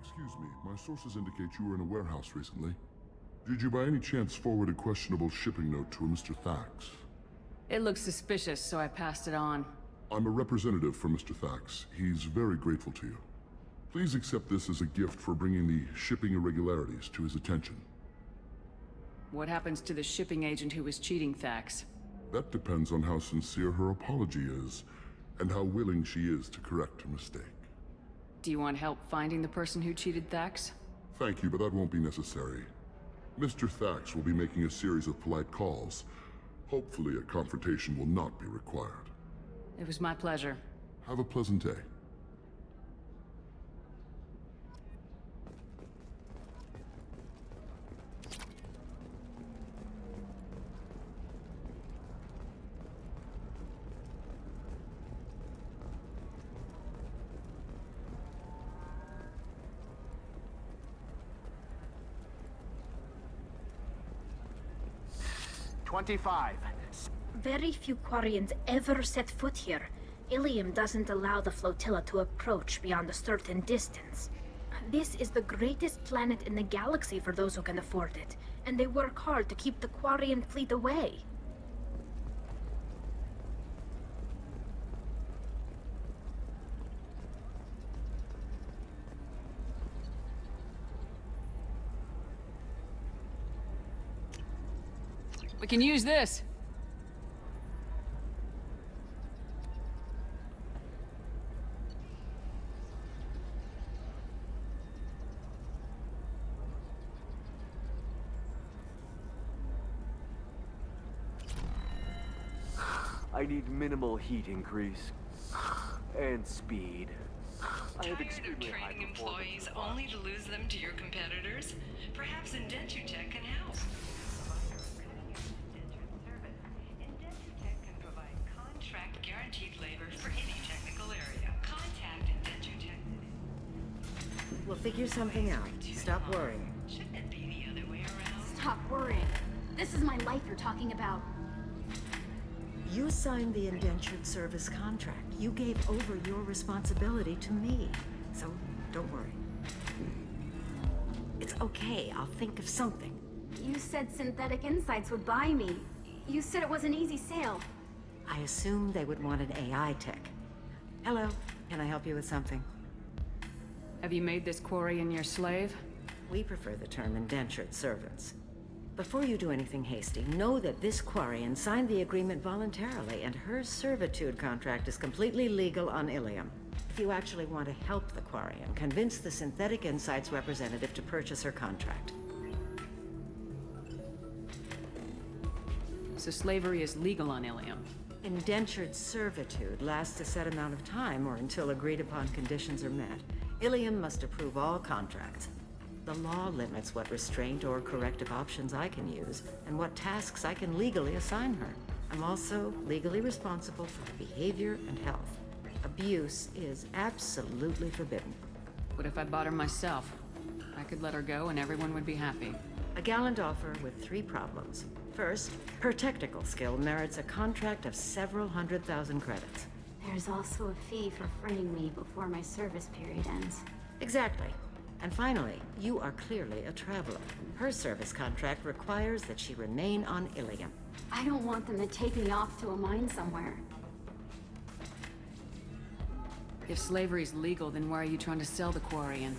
Excuse me, my sources indicate you were in a warehouse recently. Did you by any chance forward a questionable shipping note to a Mr. Thax? It looks suspicious, so I passed it on. I'm a representative for Mr. Thax. He's very grateful to you. Please accept this as a gift for bringing the shipping irregularities to his attention. What happens to the shipping agent who was cheating Thax? That depends on how sincere her apology is, and how willing she is to correct her mistake. Do you want help finding the person who cheated Thax? Thank you, but that won't be necessary. Mr. Thax will be making a series of polite calls. Hopefully a confrontation will not be required. It was my pleasure. Have a pleasant day. Very few Quarians ever set foot here. Illium doesn't allow the flotilla to approach beyond a certain distance. This is the greatest planet in the galaxy for those who can afford it, and they work hard to keep the Quarian fleet away. We can use this! I need minimal heat increase. And speed. Tired of training employees only to lose them to your competitors? Perhaps Indentured can help. Indentured can provide contract guaranteed labor for any technical area. Contact Indentured. We'll figure something out. Stop worrying. Shouldn't it be the other way around? Stop worrying. This is my life you're talking about. You signed the indentured service contract. You gave over your responsibility to me. So, don't worry. It's okay. I'll think of something. You said Synthetic Insights would buy me. You said it was an easy sale. I assumed they would want an AI tech. Hello. Can I help you with something? Have you made this Quarian your slave? We prefer the term indentured servants. Before you do anything hasty, know that this Quarian signed the agreement voluntarily, and her servitude contract is completely legal on Illium. If you actually want to help the Quarian, convince the Synthetic Insights representative to purchase her contract. So slavery is legal on Illium. Indentured servitude lasts a set amount of time or until agreed upon conditions are met. Illium must approve all contracts. The law limits what restraint or corrective options I can use, and what tasks I can legally assign her. I'm also legally responsible for her behavior and health. Abuse is absolutely forbidden. What if I bought her myself? I could let her go and everyone would be happy. A gallant offer with 3 problems. First, her technical skill merits a contract of several 100,000 credits. There's also a fee for freeing me before my service period ends. Exactly. And finally, you are clearly a traveler. Her service contract requires that she remain on Illium. I don't want them to take me off to a mine somewhere. If slavery's legal, then why are you trying to sell the Quarian?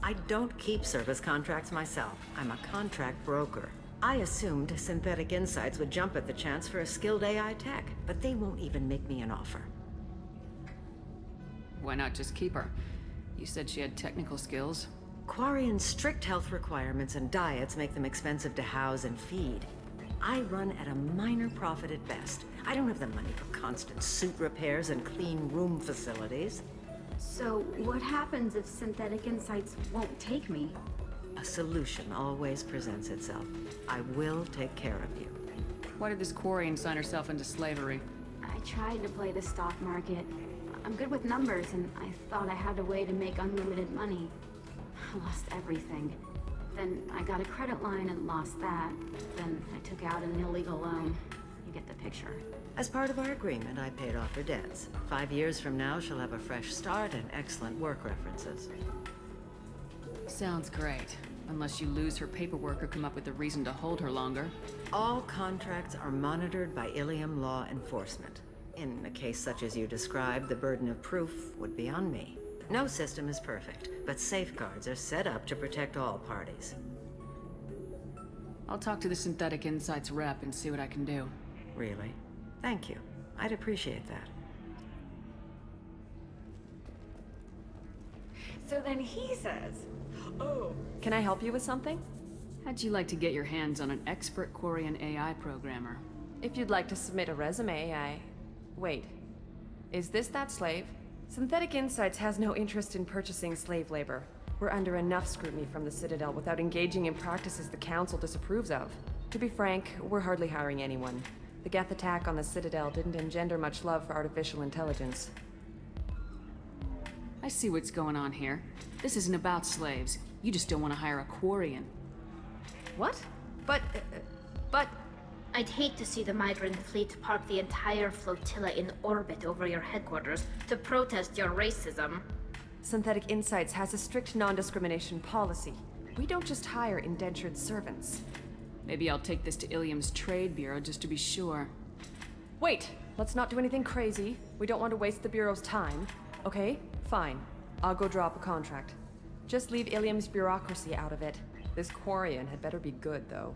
I don't keep service contracts myself. I'm a contract broker. I assumed Synthetic Insights would jump at the chance for a skilled AI tech, but they won't even make me an offer. Why not just keep her? You said she had technical skills. Quarian's strict health requirements and diets make them expensive to house and feed. I run at a minor profit at best. I don't have the money for constant suit repairs and clean room facilities. So, what happens if Synthetic Insights won't take me? A solution always presents itself. I will take care of you. Why did this Quarian sign herself into slavery? I tried to play the stock market. I'm good with numbers, and I thought I had a way to make unlimited money. I lost everything. Then I got a credit line and lost that. Then I took out an illegal loan. You get the picture. As part of our agreement, I paid off her debts. 5 years from now, she'll have a fresh start and excellent work references. Sounds great. Unless you lose her paperwork or come up with a reason to hold her longer. All contracts are monitored by Illium law enforcement. In a case such as you described, the burden of proof would be on me. No system is perfect, but safeguards are set up to protect all parties. I'll talk to the Synthetic Insights rep and see what I can do. Really? Thank you. I'd appreciate that. So then he says, Oh, can I help you with something? How'd you like to get your hands on an expert Quarian AI programmer? If you'd like to submit a resume, Wait. Is this that slave? Synthetic Insights has no interest in purchasing slave labor. We're under enough scrutiny from the Citadel without engaging in practices the Council disapproves of. To be frank, we're hardly hiring anyone. The Geth attack on the Citadel didn't engender much love for artificial intelligence. I see what's going on here. This isn't about slaves. You just don't want to hire a Quarian. What? But... I'd hate to see the migrant fleet park the entire flotilla in orbit over your headquarters to protest your racism. Synthetic Insights has a strict non-discrimination policy. We don't just hire indentured servants. Maybe I'll take this to Illium's trade bureau just to be sure. Wait! Let's not do anything crazy. We don't want to waste the Bureau's time. Okay? Fine. I'll go drop a contract. Just leave Illium's bureaucracy out of it. This Quarian had better be good, though.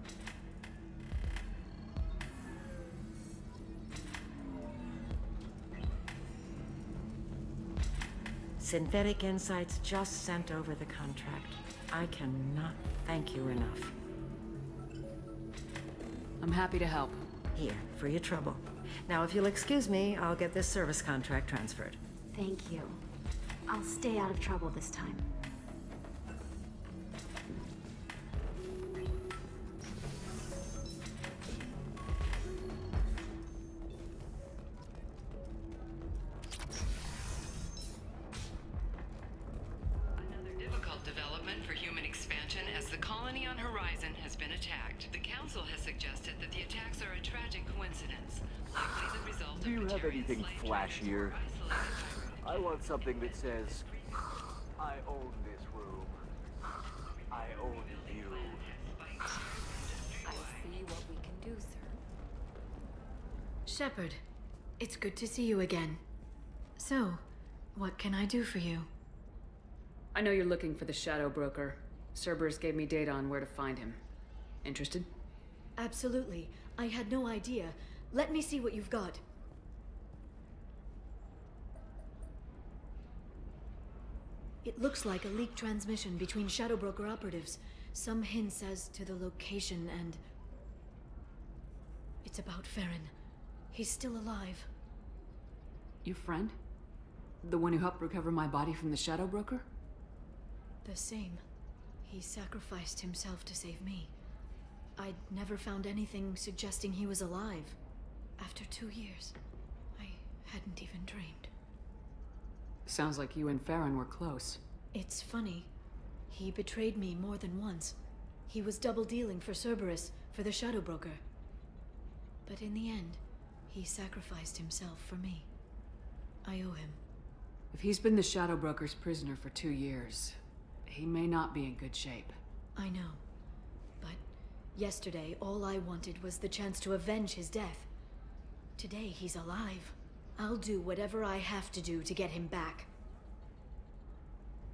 Synthetic Insights just sent over the contract. I cannot thank you enough. I'm happy to help. Here, for your trouble. Now, if you'll excuse me, I'll get this service contract transferred. thank you. I'll stay out of trouble this time. Another difficult development for human expansion as the colony on Horizon has been attacked. The Council has suggested that the attacks are a tragic coincidence, likely the result Do you of have Batarian anything slave flashier? traffickers or isolated I want something that says, I own this room. I own you. I see what we can do, sir. Shepard, it's good to see you again. So, what can I do for you? I know you're looking for the Shadow Broker. Cerberus gave me data on where to find him. Interested? Absolutely. I had no idea. Let me see what you've got. It looks like a leaked transmission between Shadow Broker operatives. Some hints as to the location and... It's about Feron. He's still alive. Your friend? The one who helped recover my body from the Shadow Broker? The same. He sacrificed himself to save me. I'd never found anything suggesting he was alive. After 2 years, I hadn't even dreamed. Sounds like you and Feron were close. It's funny. He betrayed me more than once. He was double-dealing for Cerberus, for the Shadow Broker. But in the end, he sacrificed himself for me. I owe him. If he's been the Shadow Broker's prisoner for 2 years, He may not be in good shape. I know. But yesterday, all I wanted was the chance to avenge his death. Today, he's alive. I'll do whatever I have to do to get him back.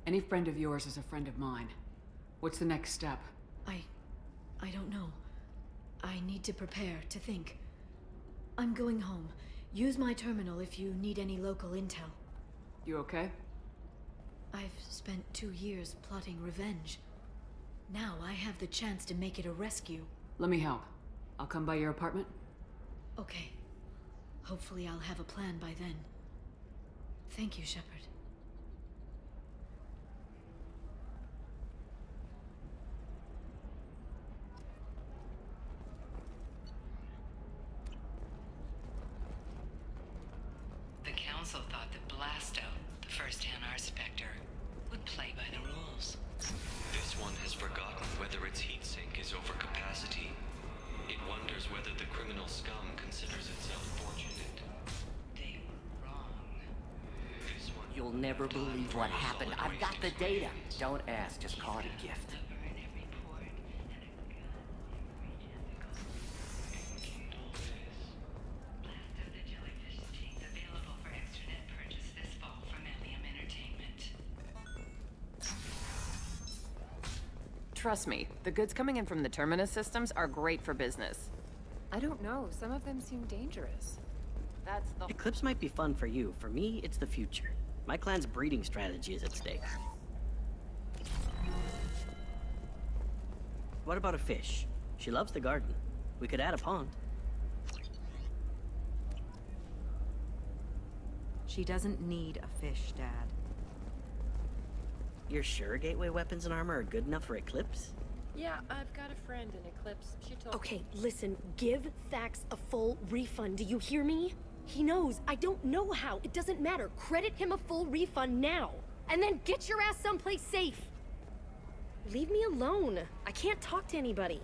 Any friend of yours is a friend of mine. What's the next step? I don't know. I need to prepare, to think. I'm going home. Use my terminal if you need any local intel. You okay? I've spent 2 years plotting revenge. Now I have the chance to make it a rescue. Let me help. I'll come by your apartment. Okay. Hopefully I'll have a plan by then. Thank you, Shepard. The Council thought that Blasto, the first Hanar Spectre, would play by the rules. This one has forgotten whether its heatsink is over capacity. It wonders whether the criminal scum considers itself fortunate. They were wrong. This one... You'll never believe what happened. I've got the data. Don't ask, just call it a gift. Cover in every port and a gun in every tentacle. Blasto the Jellyfish Chain's available for extranet purchase this fall from Illium Entertainment. Trust me, the goods coming in from the Terminus systems are great for business. I don't know, some of them seem dangerous. That's the... Eclipse might be fun for you. For me, it's the future. My clan's breeding strategy is at stake. What about a fish? She loves the garden. We could add a pond. She doesn't need a fish, Dad. You're sure gateway weapons and armor are good enough for Eclipse? Yeah, I've got a friend in Eclipse. She told me. Okay, listen, give Thax a full refund. Do you hear me? He knows. I don't know how. It doesn't matter. Credit him a full refund now. And then get your ass someplace safe. Leave me alone. I can't talk to anybody.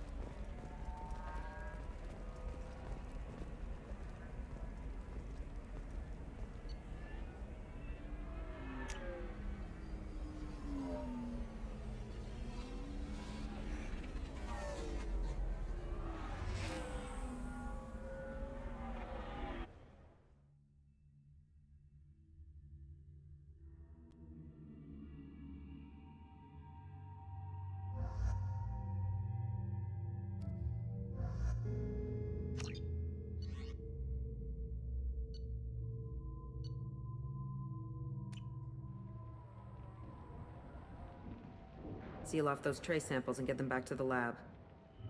Seal off those trace samples and get them back to the lab.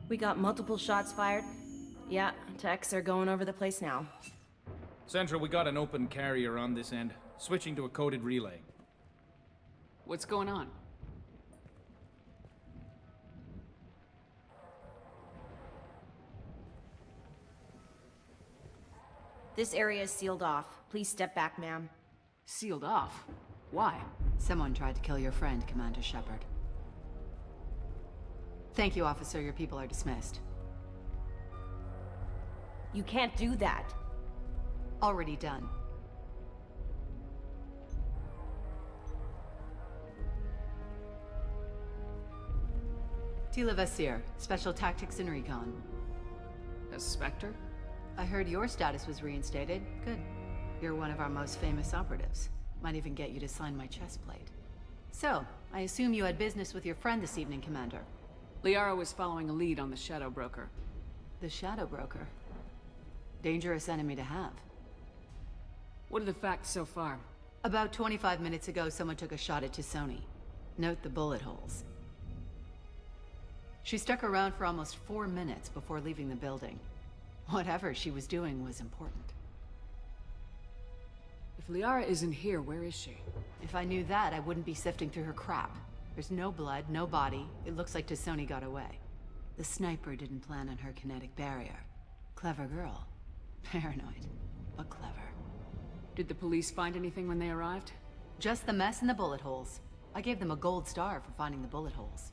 We got multiple shots fired. Yeah, techs are going over the place now. Central, we got an open carrier on this end. Switching to a coded relay. What's going on? This area is sealed off. Please step back, ma'am. Sealed off? Why? Someone tried to kill your friend, Commander Shepard. Thank you, officer. Your people are dismissed. You can't do that. Already done. Tela Vasir, Special Tactics and Recon. A Spectre? I heard your status was reinstated. Good. You're one of our most famous operatives. Might even get you to sign my chest plate. So, I assume you had business with your friend this evening, Commander. Liara was following a lead on the Shadow Broker. The Shadow Broker? Dangerous enemy to have. What are the facts so far? About 25 minutes ago, someone took a shot at Tassoni. Note the bullet holes. She stuck around for almost 4 minutes before leaving the building. Whatever she was doing was important. If Liara isn't here, where is she? If I knew that, I wouldn't be sifting through her crap. There's no blood, no body. It looks like Tassoni got away. The sniper didn't plan on her kinetic barrier. Clever girl. Paranoid, but clever. Did the police find anything when they arrived? Just the mess and the bullet holes. I gave them a gold star for finding the bullet holes.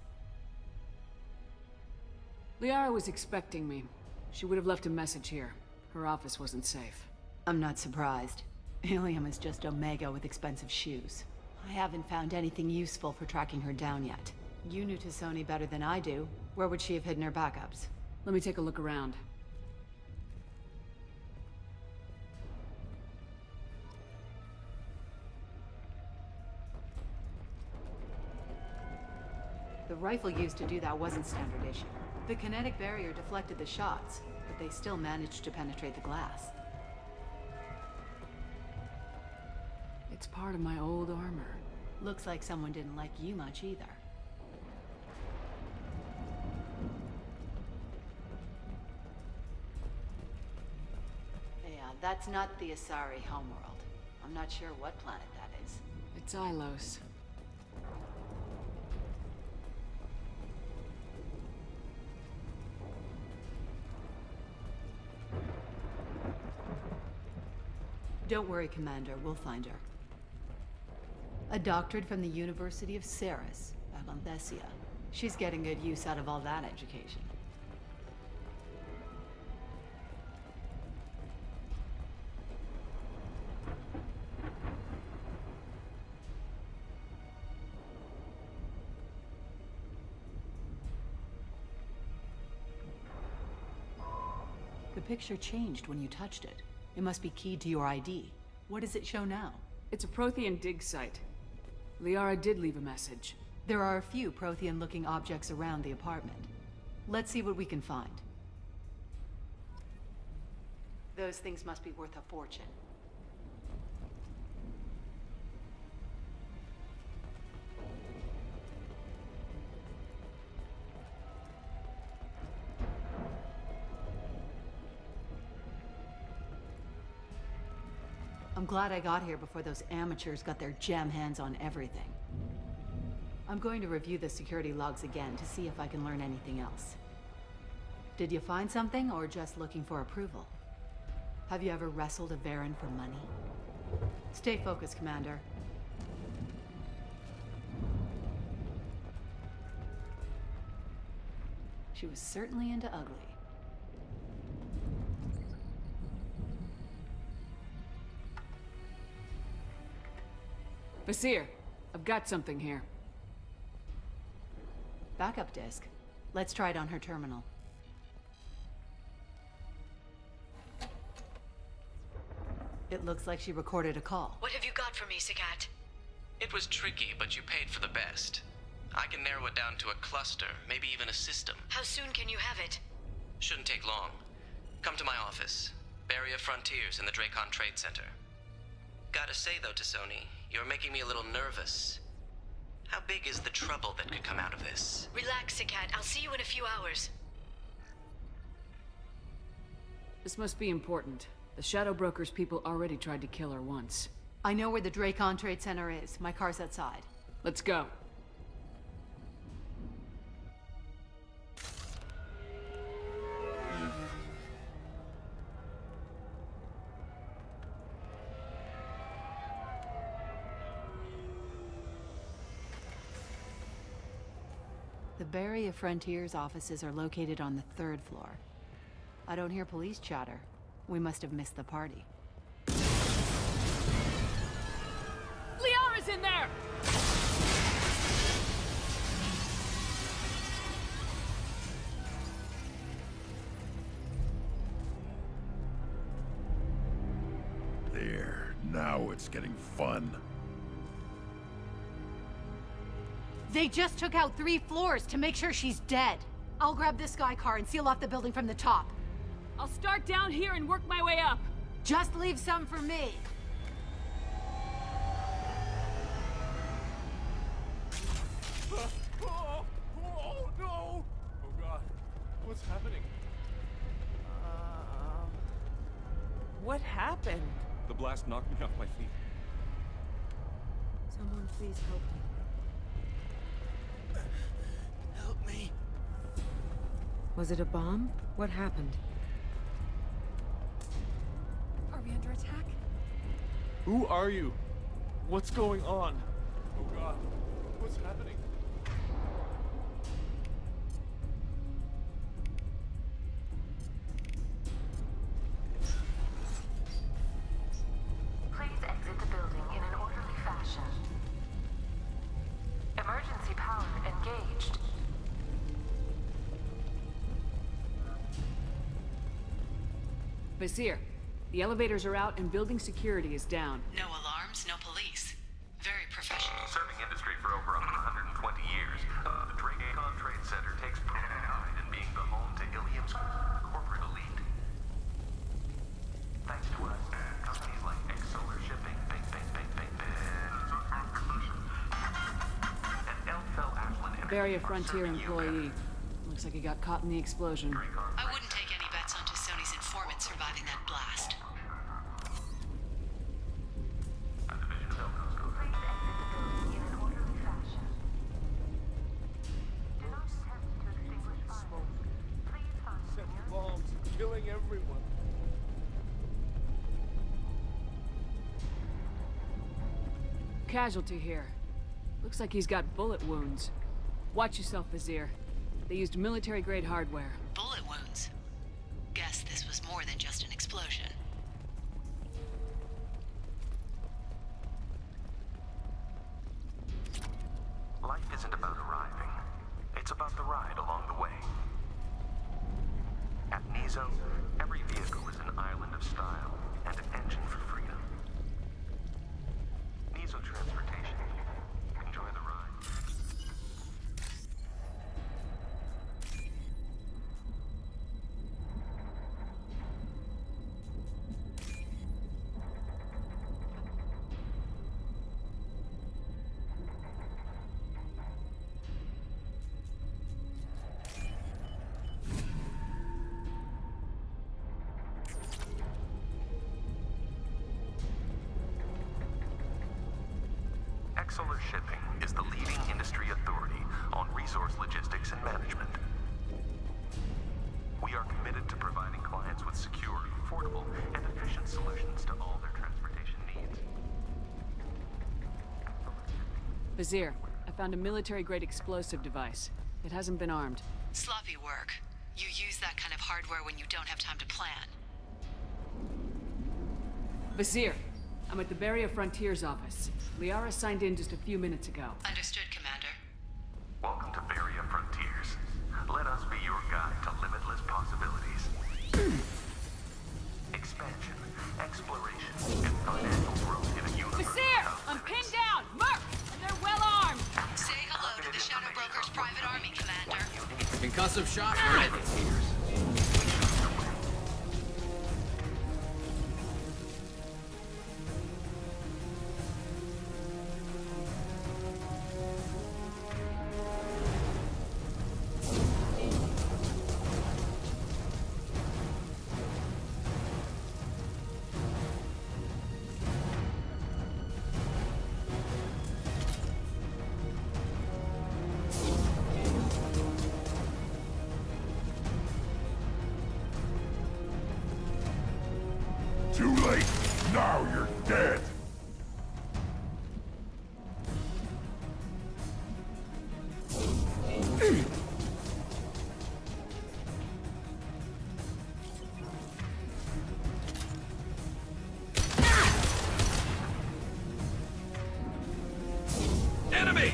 Liara was expecting me. She would have left a message here. Her office wasn't safe. I'm not surprised. Illium is just Omega with expensive shoes. I haven't found anything useful for tracking her down yet. You knew Tassoni better than I do. Where would she have hidden her backups? Let me take a look around. The rifle used to do that wasn't standard issue. The kinetic barrier deflected the shots, but they still managed to penetrate the glass. It's part of my old armor. Looks like someone didn't like you much either. Yeah, that's not the Asari homeworld. I'm not sure what planet that is. It's Ilos. Don't worry, Commander. We'll find her. A doctorate from the University of Ceres, Avanthesia. She's getting good use out of all that education. The picture changed when you touched it. It must be keyed to your ID. What does it show now? It's a Prothean dig site. Liara did leave a message. There are a few Prothean-looking objects around the apartment. Let's see what we can find. Those things must be worth a fortune. I'm glad I got here before those amateurs got their gem hands on everything. I'm going to review the security logs again to see if I can learn anything else. Did you find something, or just looking for approval? Have you ever wrestled a Feron for money? Stay focused, Commander. She was certainly into ugly. Vasir, I've got something here. Backup disk. Let's try it on her terminal. It looks like she recorded a call. What have you got for me, Sekat? It was tricky, but you paid for the best. I can narrow it down to a cluster, maybe even a system. How soon can you have it? Shouldn't take long. Come to my office. Barrier Frontiers in the Dracon Trade Center. Gotta say though, Tassoni, you're making me a little nervous. How big is the trouble that could come out of this? Relax, Sekat. I'll see you in a few hours. This must be important. The Shadow Broker's people already tried to kill her once. I know where the Dracon Trade Center is. My car's outside. Let's go. The Barrier Frontiers offices are located on the 3rd floor. I don't hear police chatter. We must have missed the party. Liara's in there! There, now it's getting fun. They just took out 3 floors to make sure she's dead. I'll grab this skycar and seal off the building from the top. I'll start down here and work my way up. Just leave some for me. Oh no! Oh god, what's happening? What happened? The blast knocked me off my feet. Someone please help me. Help me. Was it a bomb? What happened? Are we under attack? Who are you? What's going on? Oh god, what's happening? Please exit the building in an orderly fashion. Vasir, the elevators are out and building security is down. No alarms, no police. Very professional. Serving industry for over 120 years, the Dracon Trade Center takes pride in being the home to Illium's corporate elite. Thanks to us, companies like Solar Shipping, and Elfell Ashland Barrier Frontier employee. Looks like he got caught in the explosion. I wouldn't take any bets on Sony's informant surviving that blast. Set bombs, killing everyone. Casualty here. Looks like he's got bullet wounds. Watch yourself, Azure. They used military-grade hardware. Bullet wounds? Guess this was more than just an explosion. Life isn't about arriving. It's about the ride along the way. At Nizo, every vehicle is an island of style and an engine for freedom. Nizo Transportation. Enjoy the ride. Solar Shipping is the leading industry authority on resource logistics and management. We are committed to providing clients with secure, affordable, and efficient solutions to all their transportation needs. Vasir, I found a military-grade explosive device. It hasn't been armed. Sloppy work. You use that kind of hardware when you don't have time to plan. Vasir, I'm at the Barrier Frontier's office. Liara signed in just a few minutes ago. Understood, Commander. Welcome to Barrier Frontiers. Let us be your guide to limitless possibilities. Expansion, exploration, and financial growth in a universe. Vasir! I'm pinned down! Merc! And they're well armed! Say hello to the Shadow Broker's private army, Commander. Concussive shot ready. Too late. Now you're dead. Enemy!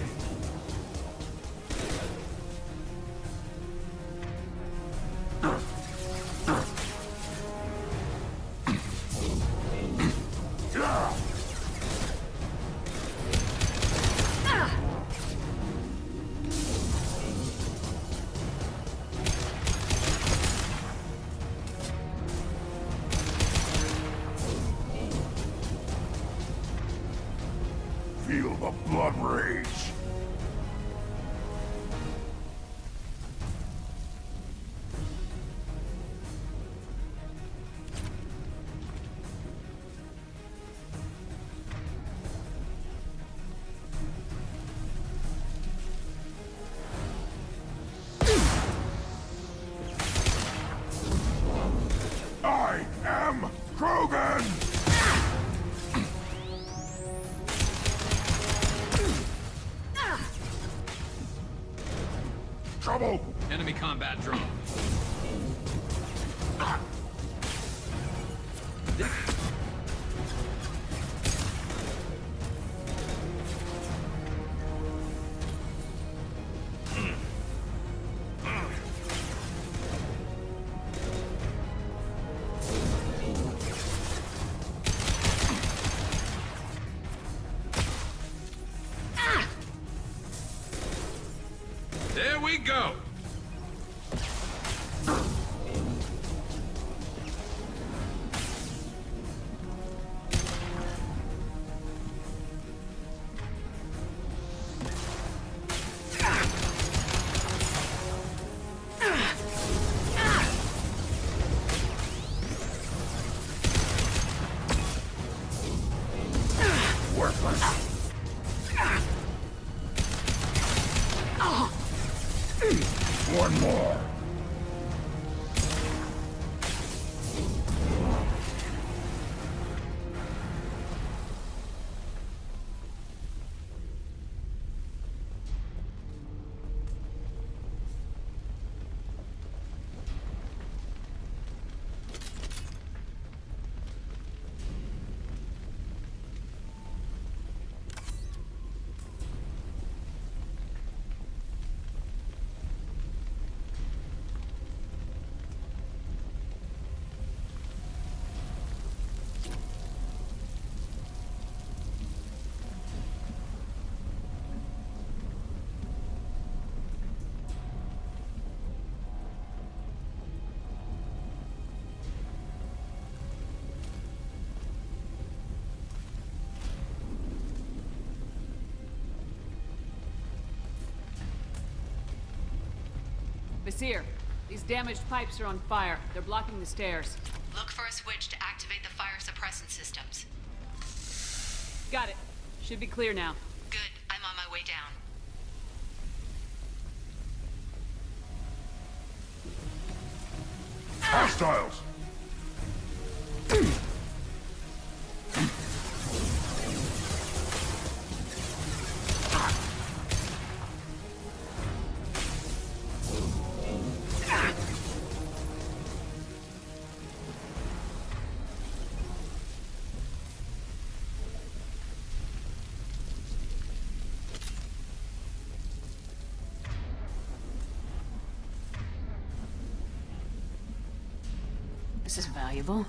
Feel the blood rage. I am Krogan! Trouble! Enemy combat drone. go! One more. Vasir, these damaged pipes are on fire. They're blocking the stairs. Look for a switch to activate the fire suppressant systems. Got it. Should be clear now. Good. I'm on my way down. Hostiles! This is valuable.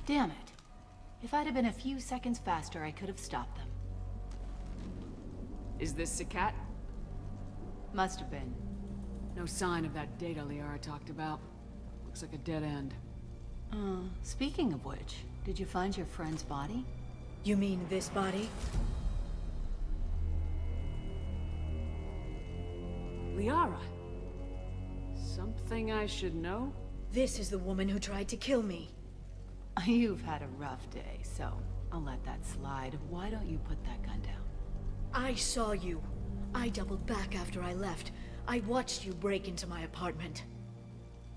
Damn it. If I'd have been a few seconds faster, I could have stopped them. Is this Sekat? Must have been. No sign of that data Liara talked about. Looks like a dead end. Speaking of which, did you find your friend's body? You mean this body? Liara? Something I should know? This is the woman who tried to kill me. You've had a rough day, so I'll let that slide. Why don't you put that gun down? I saw you. I doubled back after I left. I watched you break into my apartment.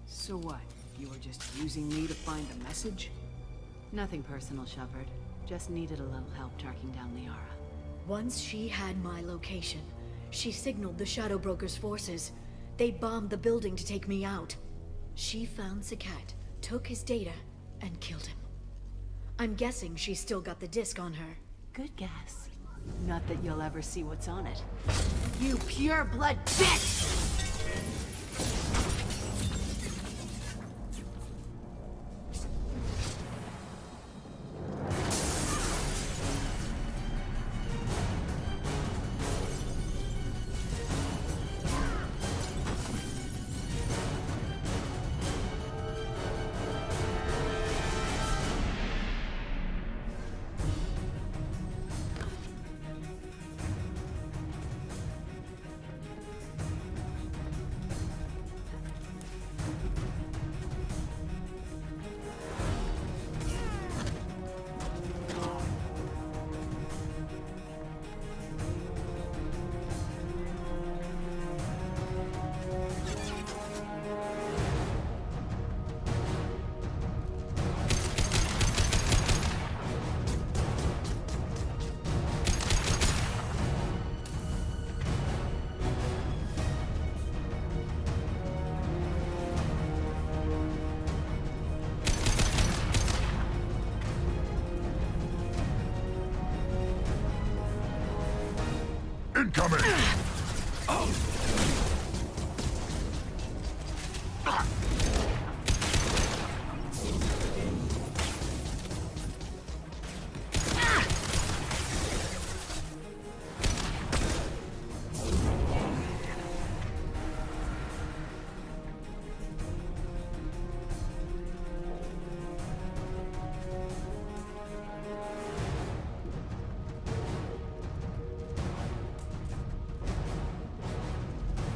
So what? You were just using me to find the message? Nothing personal, Shepard. Just needed a little help tracking down Liara. Once she had my location, she signaled the Shadow Broker's forces. They bombed the building to take me out. She found Sekat, took his data, and killed him. I'm guessing she's still got the disc on her. Good guess. Not that you'll ever see what's on it. You pure blood bitch!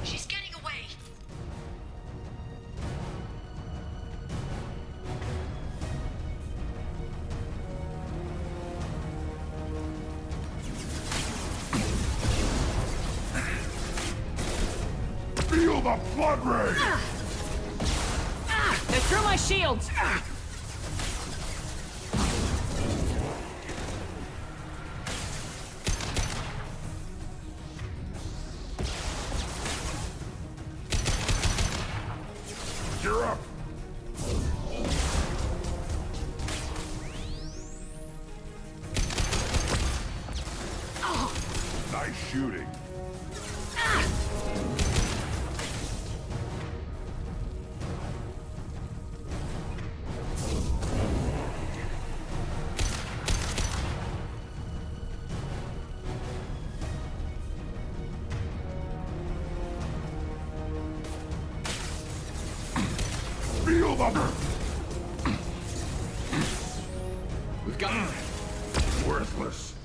She's getting away. Feel the flood ray! They're through my shields! You're up! Nice shooting. Feel them! We've got him. Worthless.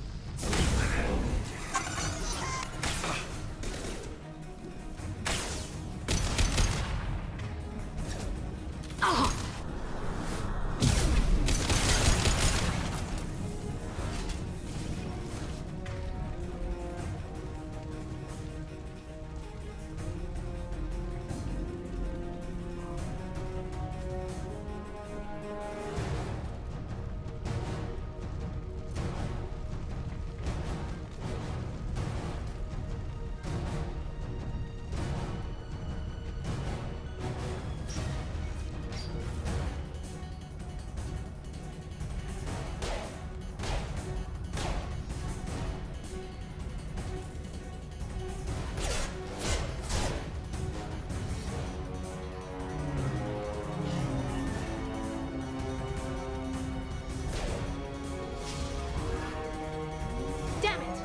Damn it!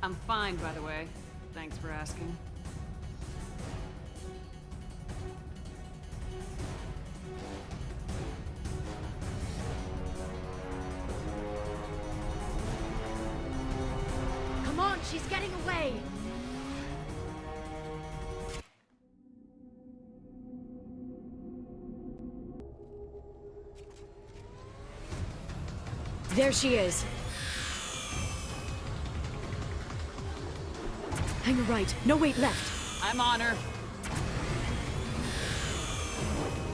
I'm fine, by the way. Thanks for asking. Come on, she's getting away! There she is. Hang a right. No, wait, left. I'm on her.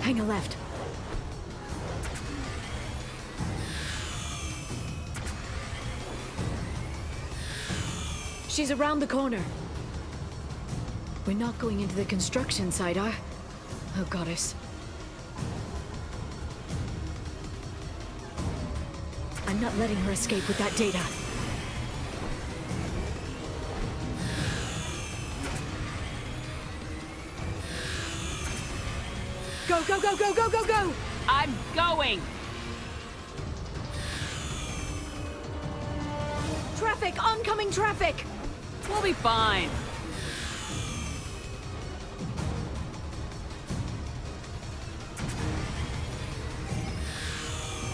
Hang a left. She's around the corner. We're not going into the construction site, are? Oh, goddess. I'm not letting her escape with that data. Go, go, go, go, go, go, go! I'm going! Traffic! Oncoming traffic! We'll be fine.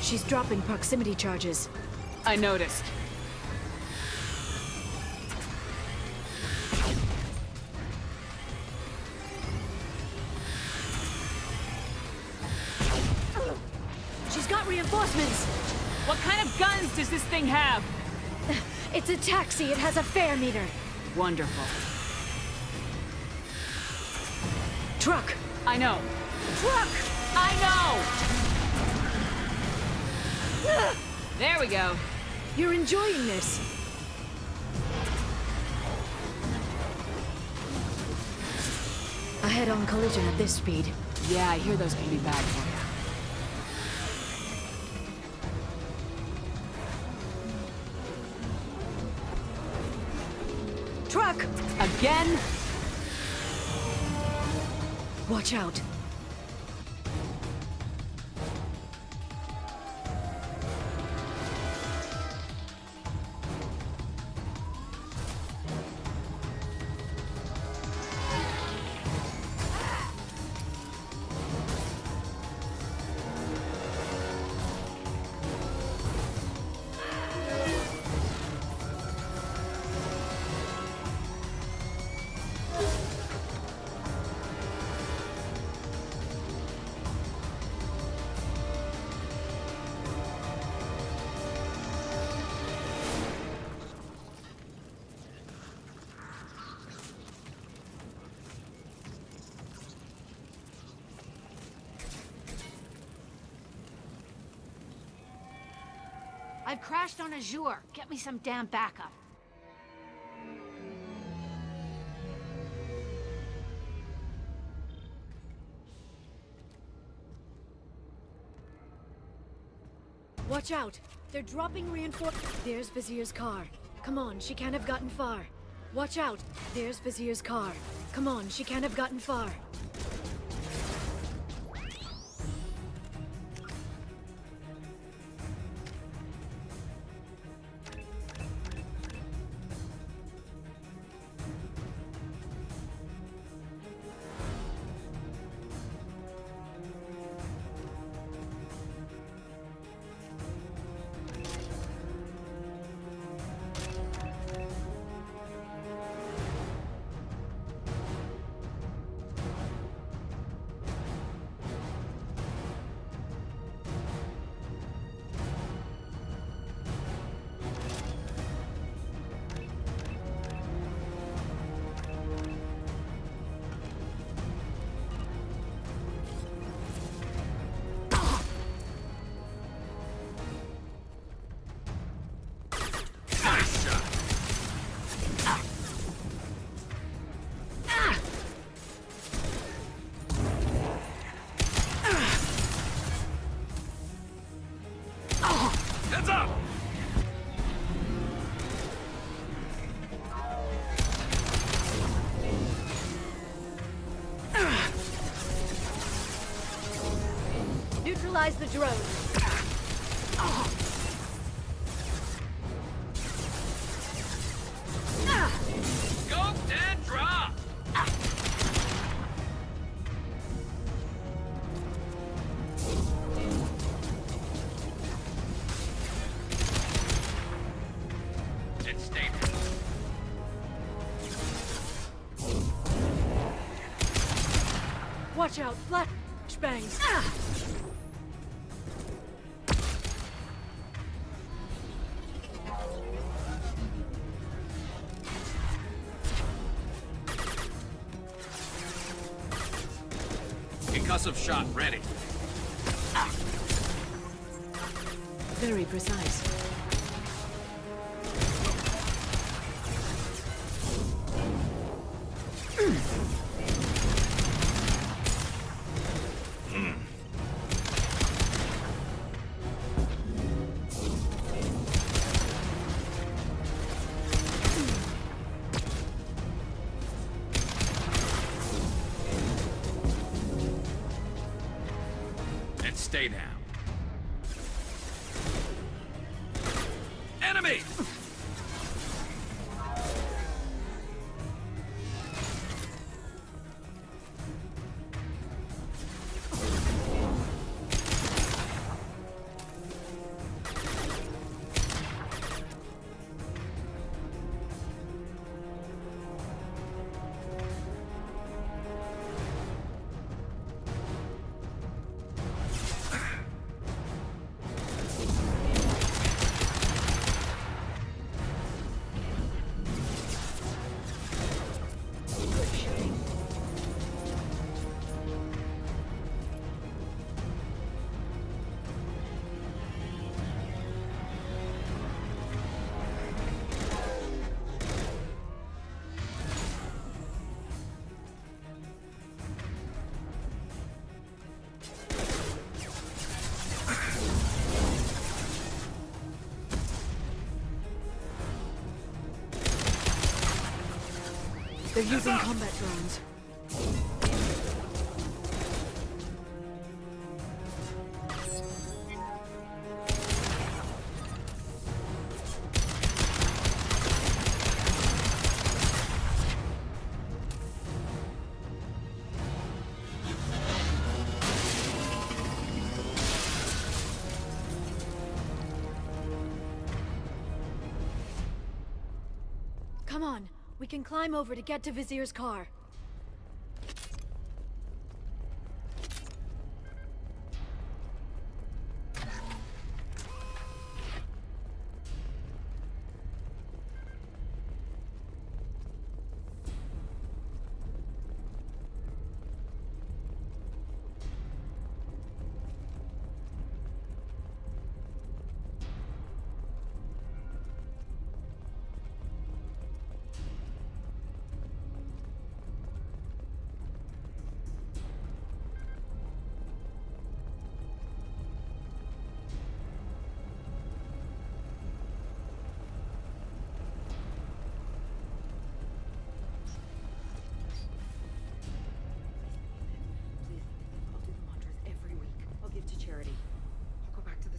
She's dropping proximity charges. I noticed. She's got reinforcements! What kind of guns does this thing have? It's a taxi. It has a fare meter. Wonderful. Truck! I know. Truck! I know! There we go. You're enjoying this. A head-on collision at this speed. Yeah, I hear those can be bad for you. Truck! Again? Watch out. I've crashed on Azure. Get me some damn backup. Watch out! They're dropping reinforcements. There's Vizier's car. Come on, she can't have gotten far. Watch out! There's Vizier's car. Come on, she can't have gotten far. Neutralize the drone. Scope and drop! It stayed. Watch out, flash bangs. Concussive shot ready. Very precise. Stay down. Enemy! They're using combat drones. Come on, we can climb over to get to Vizier's car.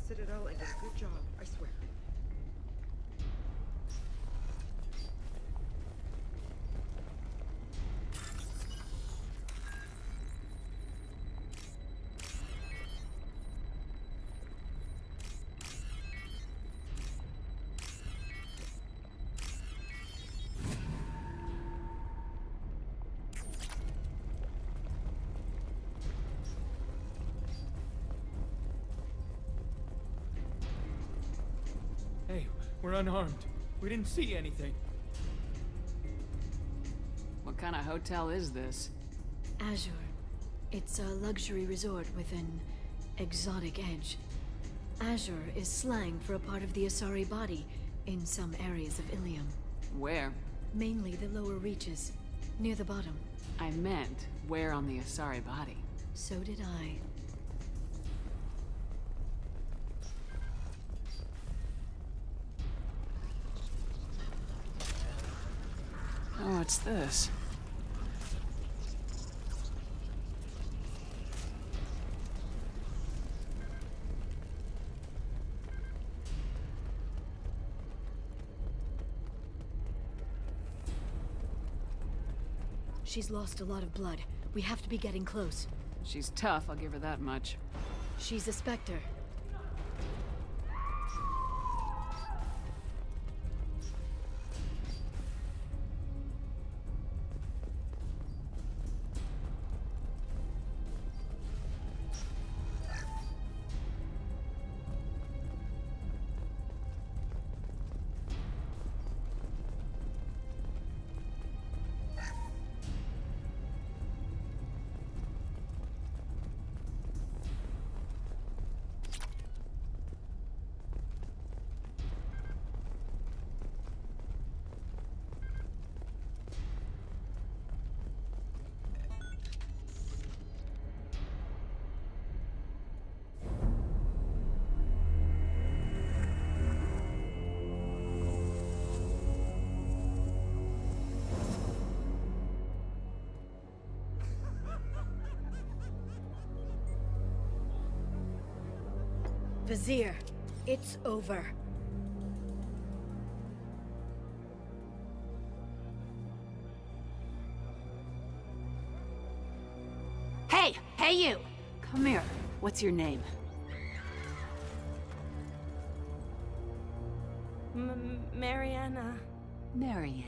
Citadel and did a good job, I swear. Hey, we're unarmed. We didn't see anything. What kind of hotel is this? Azure. It's a luxury resort with an exotic edge. Azure is slang for a part of the Asari body in some areas of Illium. Where? Mainly the lower reaches, near the bottom. I meant, where on the Asari body? So did I. Oh, what's this? She's lost a lot of blood. We have to be getting close. She's tough, I'll give her that much. She's a Spectre. Vasir, it's over. Hey! Hey you! Come here. What's your name? Mariana. Mariana.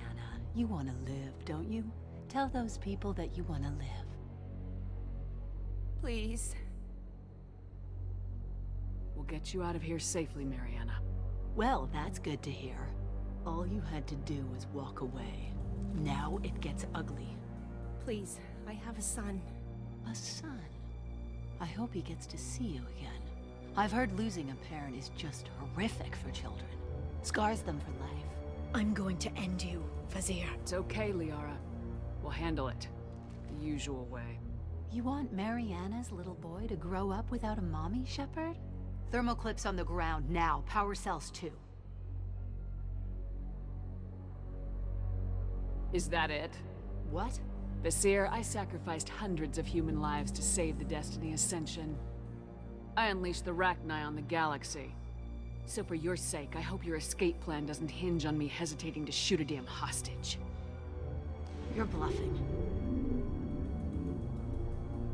You want to live, don't you? Tell those people that you want to live. Please. We'll get you out of here safely, Mariana. Well, that's good to hear. All you had to do was walk away. Now it gets ugly. Please, I have a son. A son? I hope he gets to see you again. I've heard losing a parent is just horrific for children. Scars them for life. I'm going to end you, Vasir. It's okay, Liara. We'll handle it. The usual way. You want Mariana's little boy to grow up without a mommy, Shepard? Thermal clips on the ground now. Power cells too. Is that it? What? Vasir, I sacrificed hundreds of human lives to save the Destiny Ascension. I unleashed the Rachni on the galaxy. So for your sake, I hope your escape plan doesn't hinge on me hesitating to shoot a damn hostage. You're bluffing.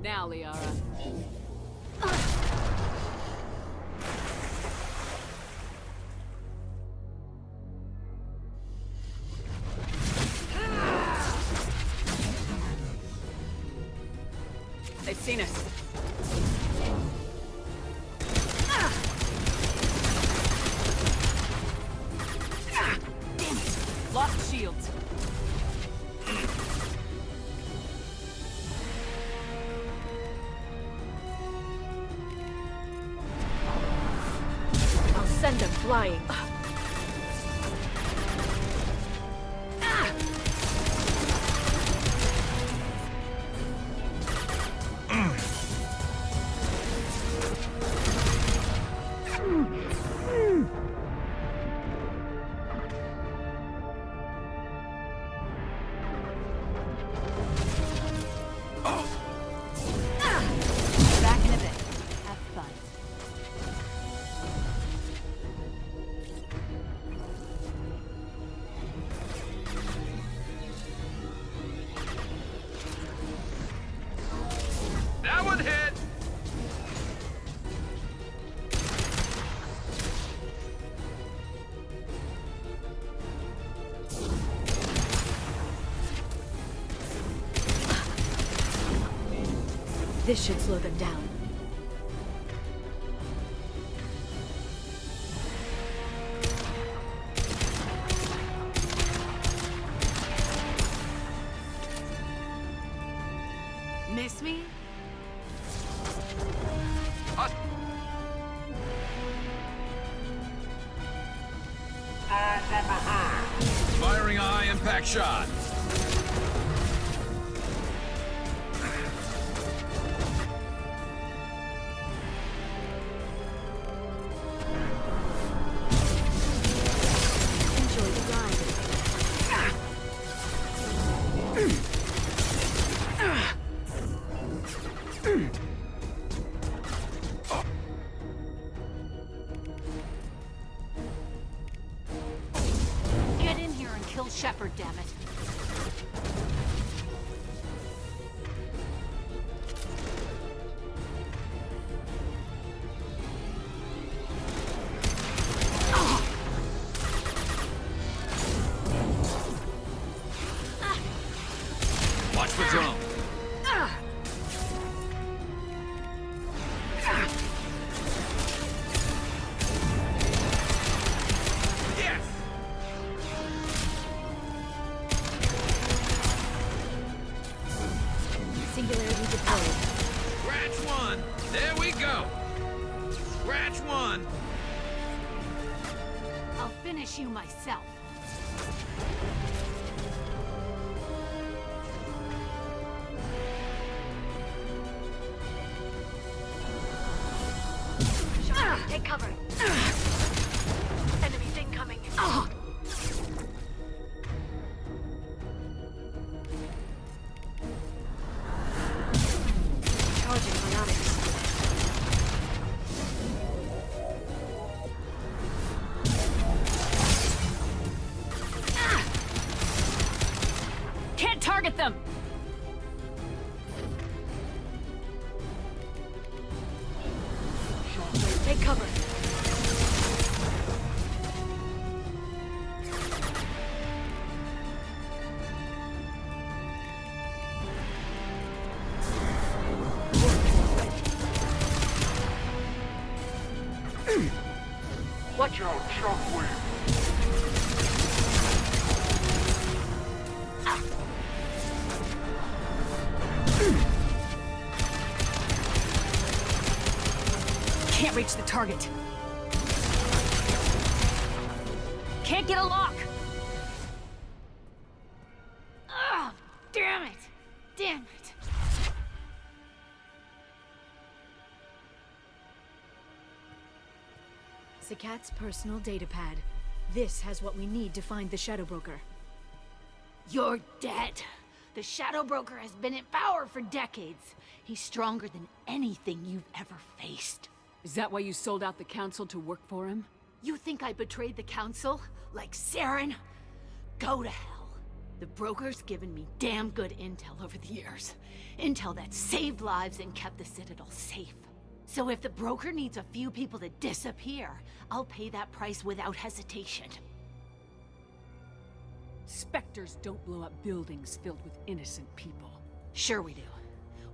Now, Liara. They've seen us. Damn it! Lost shields. I'll send them flying. Back in a bit. Have fun. That one hit! This should slow them down. Miss me? Firing a high impact shot. Enjoy the ride. Get in here and kill Shepard, damn it. Watch the drone. Yes! Singularity deployed. Scratch one. There we go. Scratch one. I'll finish you myself. Take cover. Enemies incoming. Charging bionics. Can't target them! Take cover. Watch out, shockwave! Can't reach the target. Can't get a lock! Ugh! Damn it! Damn it! Sekat's personal datapad. This has what we need to find the Shadow Broker. You're dead. The Shadow Broker has been in power for decades. He's stronger than anything you've ever faced. Is that why you sold out the Council to work for him? You think I betrayed the Council? Like Saren? Go to hell. The Broker's given me damn good intel over the years. Intel that saved lives and kept the Citadel safe. So if the Broker needs a few people to disappear, I'll pay that price without hesitation. Spectres don't blow up buildings filled with innocent people. Sure we do.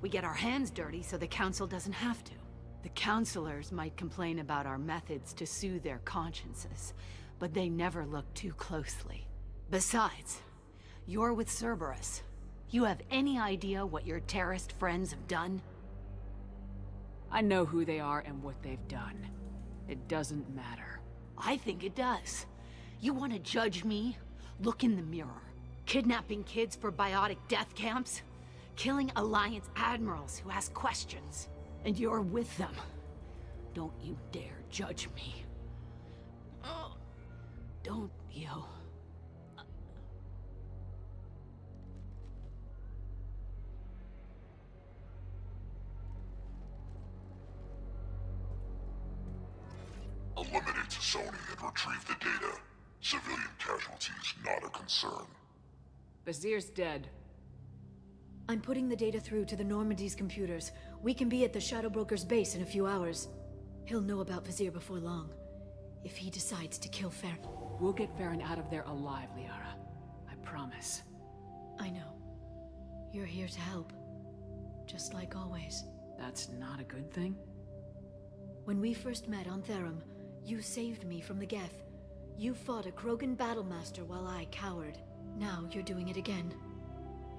We get our hands dirty so the Council doesn't have to. The Councilors might complain about our methods to soothe their consciences, but they never look too closely. Besides, you're with Cerberus. You have any idea what your terrorist friends have done? I know who they are and what they've done. It doesn't matter. I think it does. You want to judge me? Look in the mirror. Kidnapping kids for biotic death camps? Killing Alliance admirals who ask questions. And you're with them. Don't you dare judge me. Don't you? Eliminate Sony and retrieve the data. Civilian casualties not a concern. Vasir's dead. I'm putting the data through to the Normandy's computers. We can be at the Shadow Broker's base in a few hours. He'll know about Vasir before long. If he decides to kill Feron. We'll get Feron out of there alive, Liara. I promise. I know. You're here to help. Just like always. That's not a good thing? When we first met on Therum, you saved me from the Geth. You fought a Krogan battlemaster while I cowered. Now you're doing it again.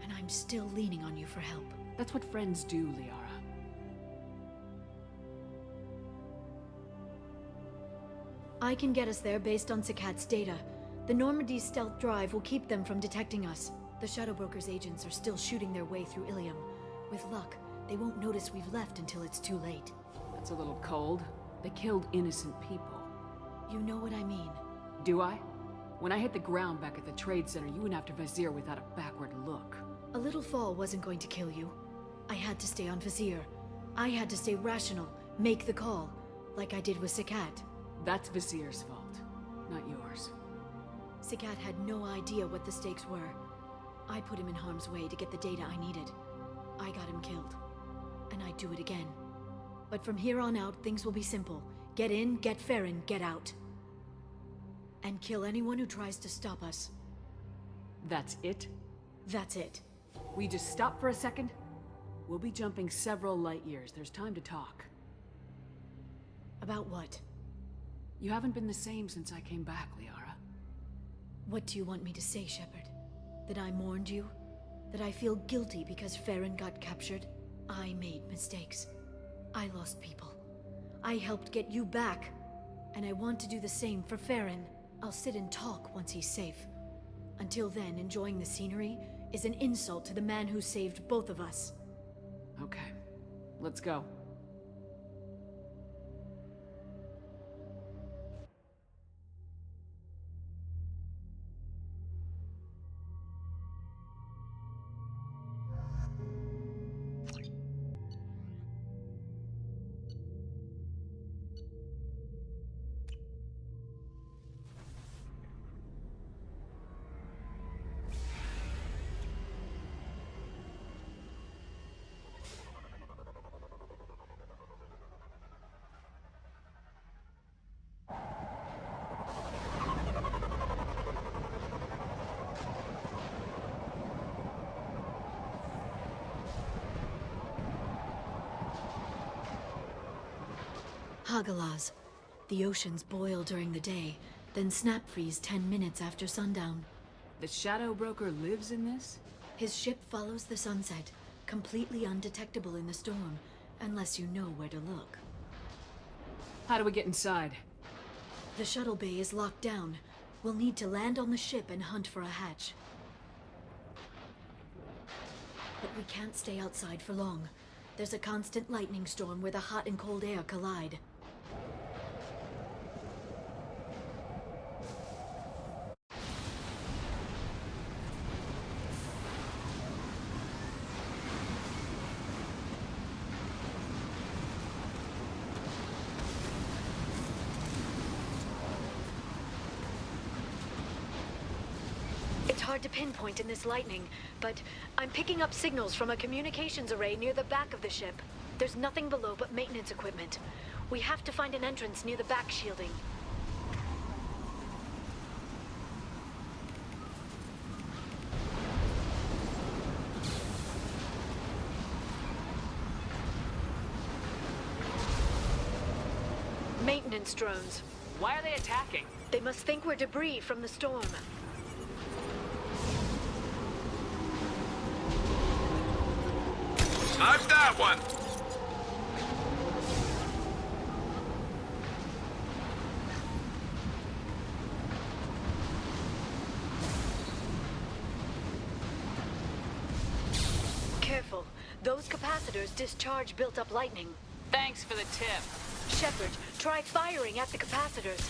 And I'm still leaning on you for help. That's what friends do, Liara. I can get us there based on Sekat's data. The Normandy's stealth drive will keep them from detecting us. The Shadow Broker's agents are still shooting their way through Illium. With luck, they won't notice we've left until it's too late. That's a little cold. They killed innocent people. You know what I mean. Do I? When I hit the ground back at the trade center, you went after Vasir without a backward look. A little fall wasn't going to kill you. I had to stay on Vasir. I had to stay rational, make the call, like I did with Sekat. That's Vasir's fault, not yours. Sekat had no idea what the stakes were. I put him in harm's way to get the data I needed. I got him killed. And I'd do it again. But from here on out, things will be simple. Get in, get Feron, get out. And kill anyone who tries to stop us. That's it? That's it. We just stop for a second? We'll be jumping several light years. There's time to talk. About what? You haven't been the same since I came back, Liara. What do you want me to say, Shepard? That I mourned you? That I feel guilty because Feron got captured? I made mistakes. I lost people. I helped get you back. And I want to do the same for Feron. I'll sit and talk once he's safe. Until then, enjoying the scenery is an insult to the man who saved both of us. Okay. Let's go. Hagalaz. The oceans boil during the day, then snap freeze 10 minutes after sundown. The Shadow Broker lives in this? His ship follows the sunset, completely undetectable in the storm, unless you know where to look. How do we get inside? The shuttle bay is locked down. We'll need to land on the ship and hunt for a hatch. But we can't stay outside for long. There's a constant lightning storm where the hot and cold air collide. hard to pinpoint in this lightning, but I'm picking up signals from a communications array near the back of the ship. There's nothing below but maintenance equipment. We have to find an entrance near the back shielding. Maintenance drones. Why are they attacking? They must think we're debris from the storm. I've that one! Careful. Those capacitors discharge built-up lightning. Thanks for the tip. Shepard, try firing at the capacitors.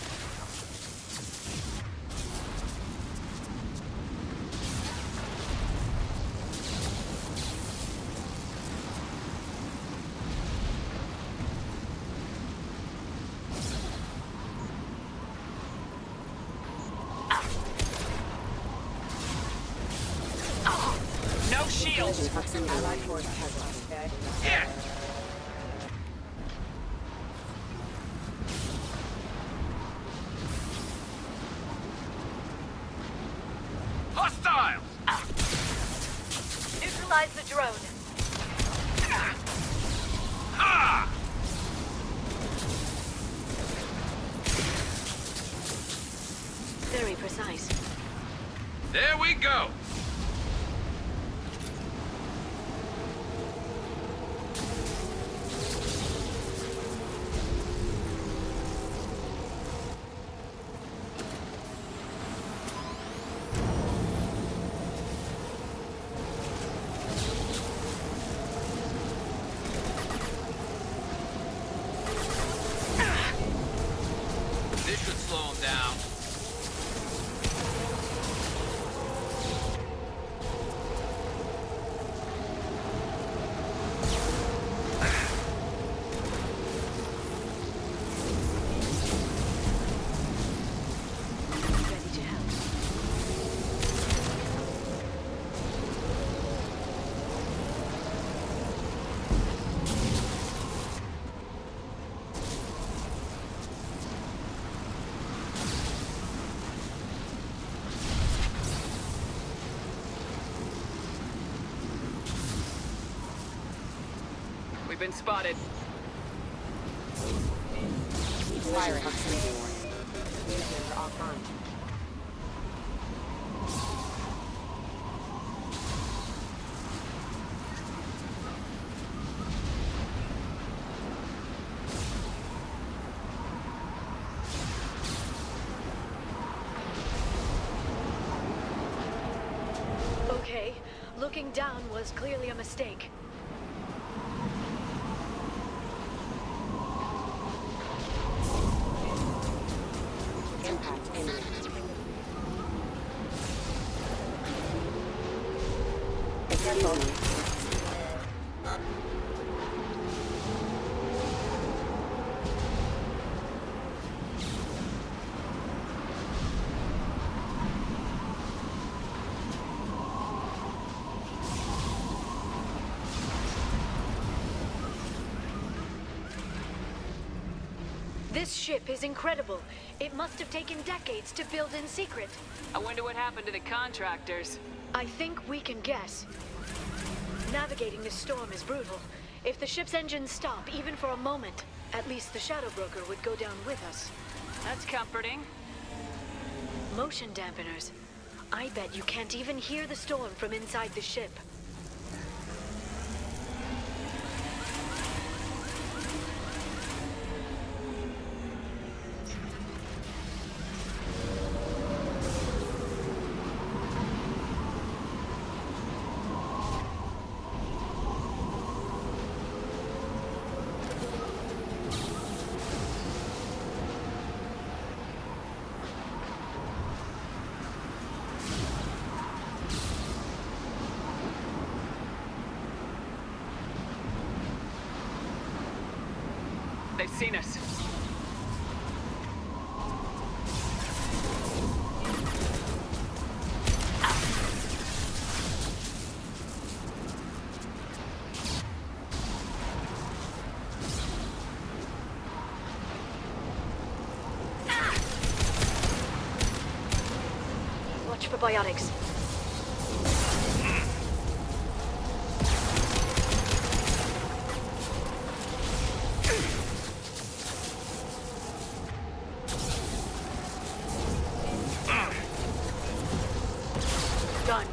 No shields! Yeah! Hostiles! Neutralize the drone. Ah! Very precise. There we go! This should slow him down. Ready to help. We've been spotted. Firing proximity warning. Communicators are offline. Okay, looking down was clearly a mistake. Impact imminent. Be careful. This ship is incredible. It must have taken decades to build in secret. I wonder what happened to the contractors. I think we can guess. Navigating this storm is brutal. If the ship's engines stop, even for a moment, at least the Shadow Broker would go down with us. That's comforting. Motion dampeners. I bet you can't even hear the storm from inside the ship. They've seen us. Watch for biotics. Done.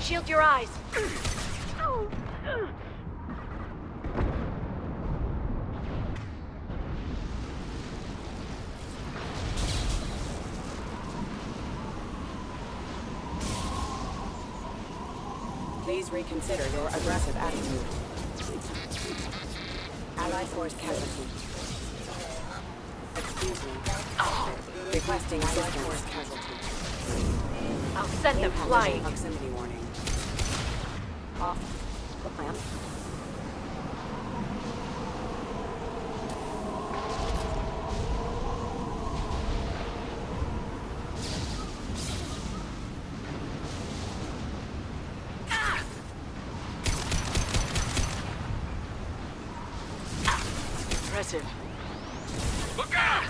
Shield your eyes. Please reconsider your aggressive attitude. Allied force casualty. Excuse me. Requesting Allied force casualty. I'll send them flying. Proximity warning. Off the plan. Impressive. Look out!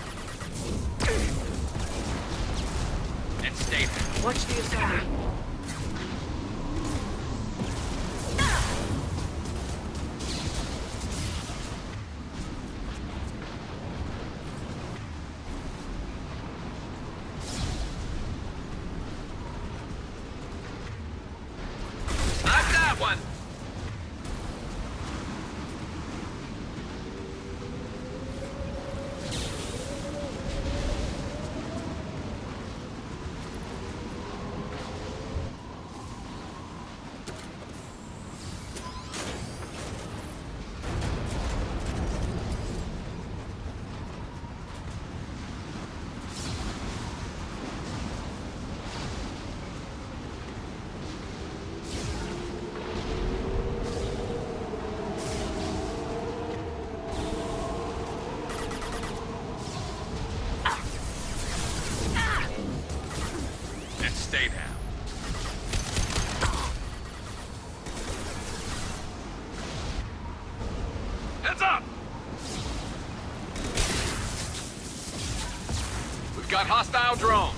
And stay there. Watch the assault. Knock that one! Stay down. Heads up! We've got hostile drones.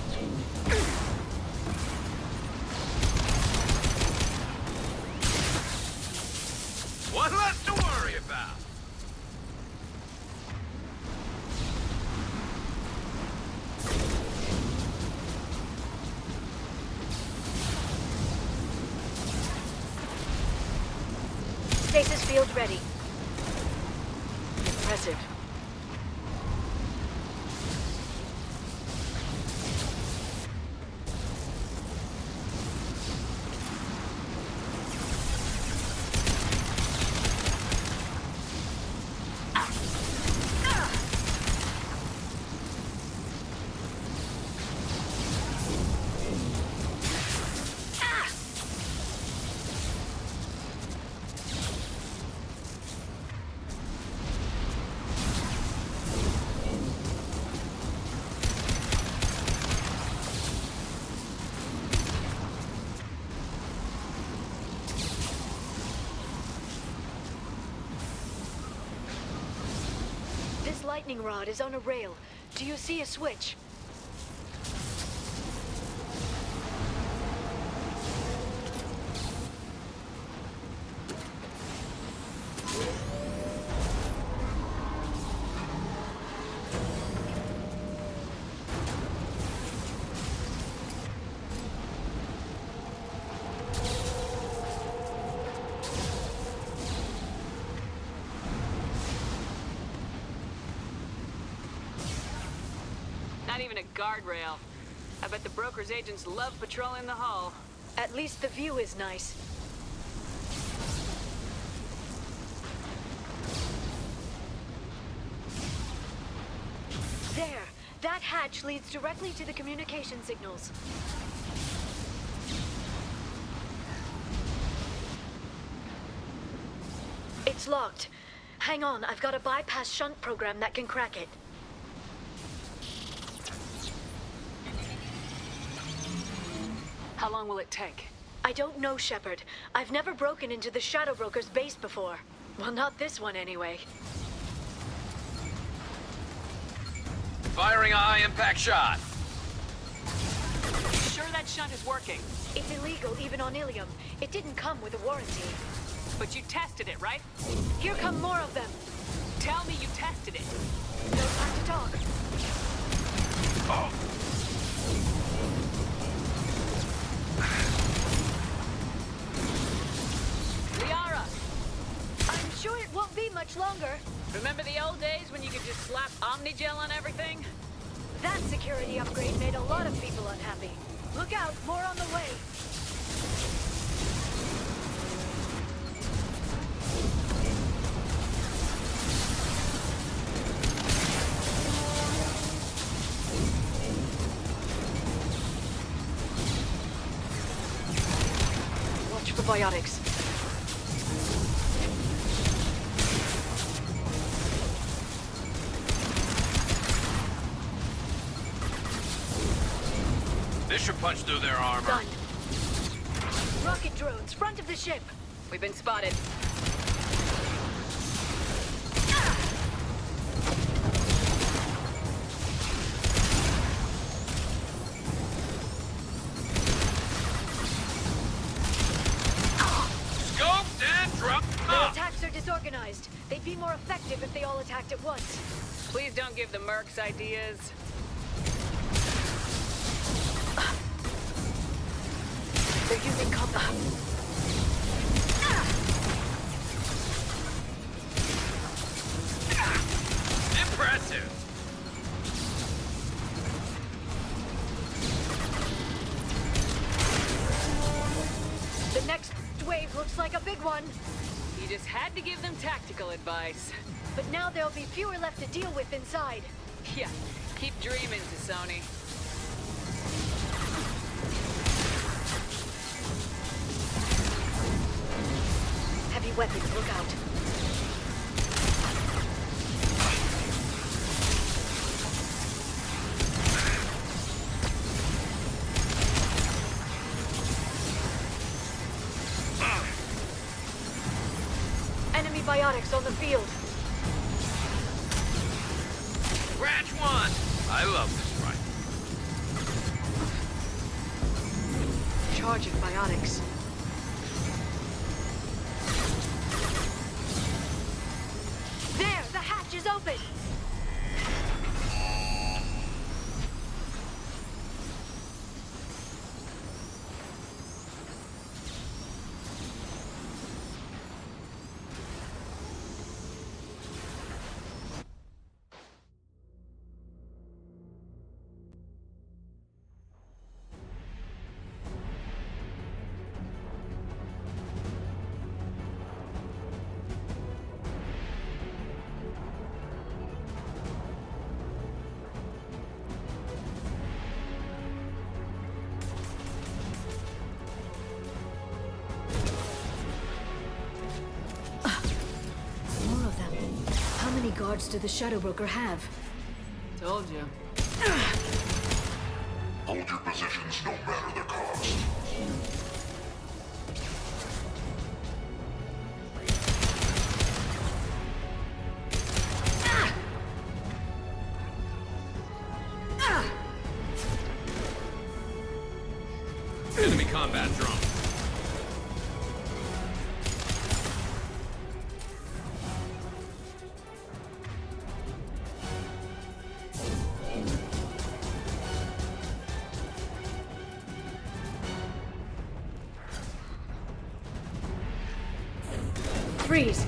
One less to worry about. Stasis field ready. Impressive. This lightning rod is on a rail. Do you see a switch? Not even a guardrail. I bet the broker's agents love patrolling the hull. At least the view is nice. There! That hatch leads directly to the communication signals. It's locked. Hang on, I've got a bypass shunt program that can crack it. How long will it take? I don't know, Shepard. I've never broken into the Shadow Broker's base before. Well, not this one anyway. Firing a high-impact shot. You sure that shunt is working? It's illegal, even on Illium. It didn't come with a warranty. But you tested it, right? Here come more of them. Tell me you tested it. No time to talk. Oh. Liara! I'm sure it won't be much longer. Remember the old days when you could just slap Omnigel on everything? That security upgrade made a lot of people unhappy. Look out, more on the way. Watch for biotics. This should punch through their armor. Done. Rocket drones, front of the ship. We've been spotted. Scoped and dropped. Their attacks are disorganized. They'd be more effective if they all attacked at once. Please don't give the mercs ideas. They're using combat. Impressive. The next wave looks like a big one. You just had to give them tactical advice. But now there'll be fewer left to deal with inside. Yeah, keep dreaming, Sony. Heavy weapons, look out. Enemy biotics on the field. Scratch one. I love this fight. Charging biotics. There, the hatch is open. Guards do the Shadow Broker have? Told you. Hold your positions no matter the cost. Enemy combat drone. Freeze!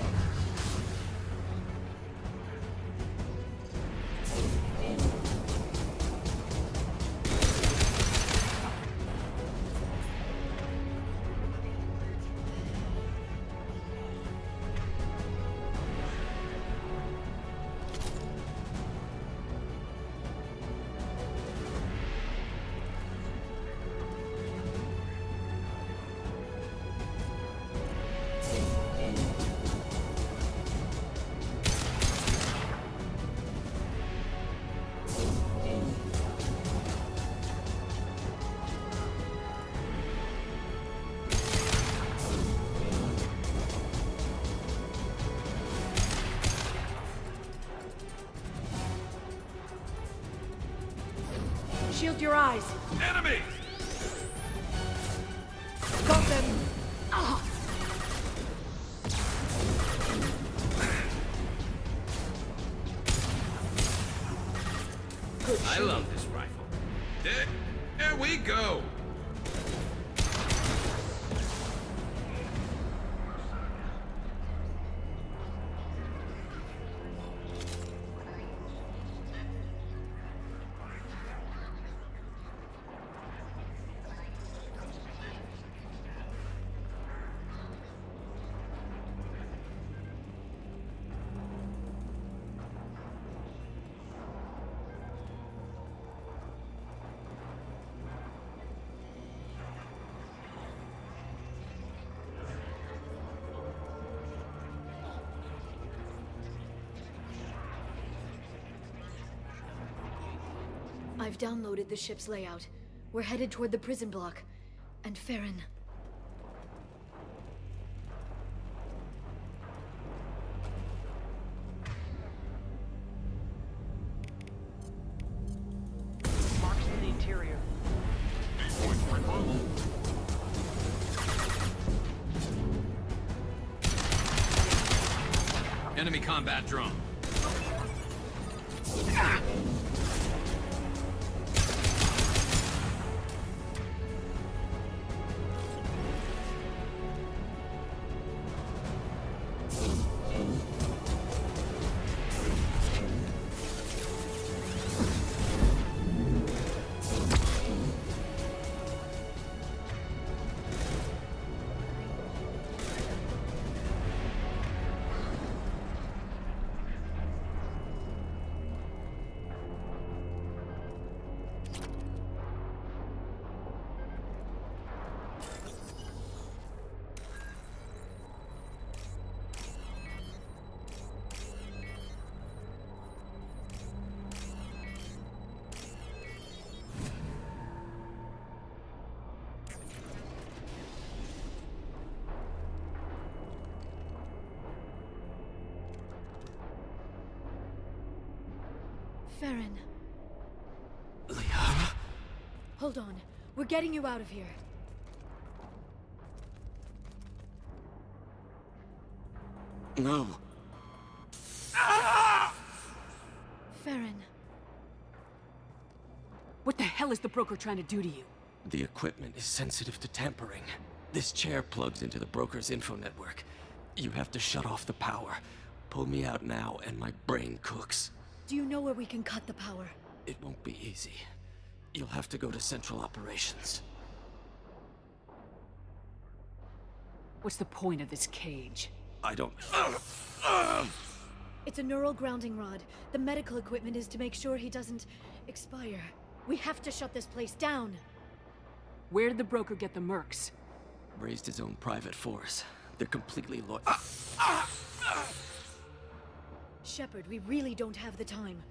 Shield your eyes. Enemy! Got them. Ah! Good I love this rifle. There we go! I've downloaded the ship's layout. We're headed toward the prison block. And Feron. Marks in the interior. Enemy combat drone. Feron. Liara? Hold on. We're getting you out of here. No. Feron. What the hell is the broker trying to do to you? The equipment is sensitive to tampering. This chair plugs into the broker's info network. You have to shut off the power. Pull me out now and my brain cooks. Do you know where we can cut the power? It won't be easy. You'll have to go to Central Operations. What's the point of this cage? I don't... It's a neural grounding rod. The medical equipment is to make sure he doesn't expire. We have to shut this place down. Where did the broker get the mercs? Raised his own private force. They're completely loyal. Shepard, we really don't have the time.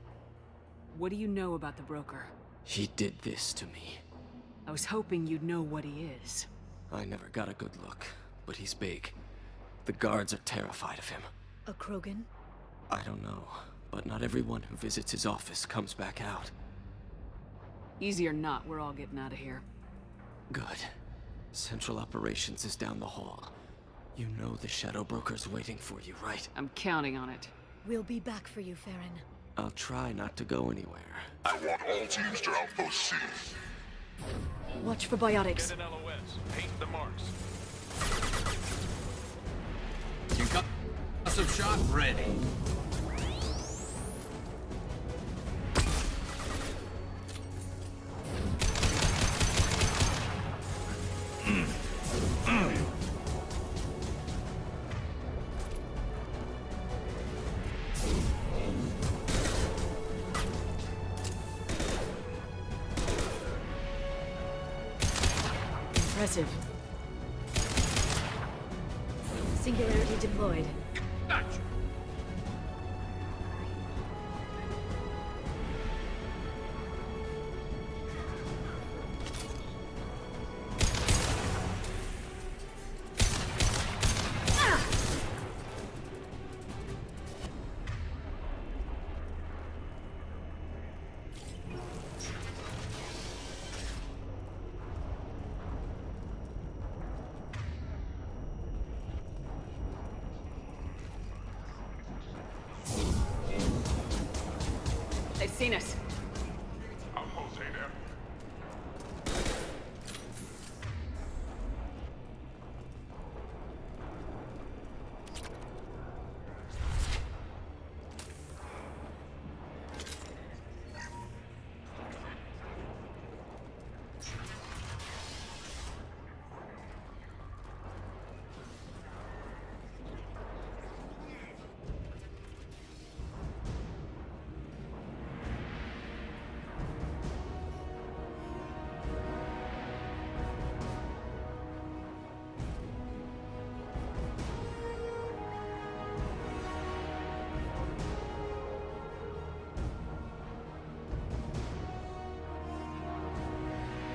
What do you know about the broker? He did this to me. I was hoping you'd know what he is. I never got a good look, but he's big. The guards are terrified of him. A Krogan? I don't know, but not everyone who visits his office comes back out. Easy or not, we're all getting out of here. Good. Central Operations is down the hall. You know the Shadow Broker's waiting for you, right? I'm counting on it. We'll be back for you, Feron. I'll try not to go anywhere. I want all teams to Outpost C. Watch for biotics. Get an LOS. Paint the marks. Concussive shot ready. Impressive. Singularity deployed. Gotcha. seen us. I'll Jose there.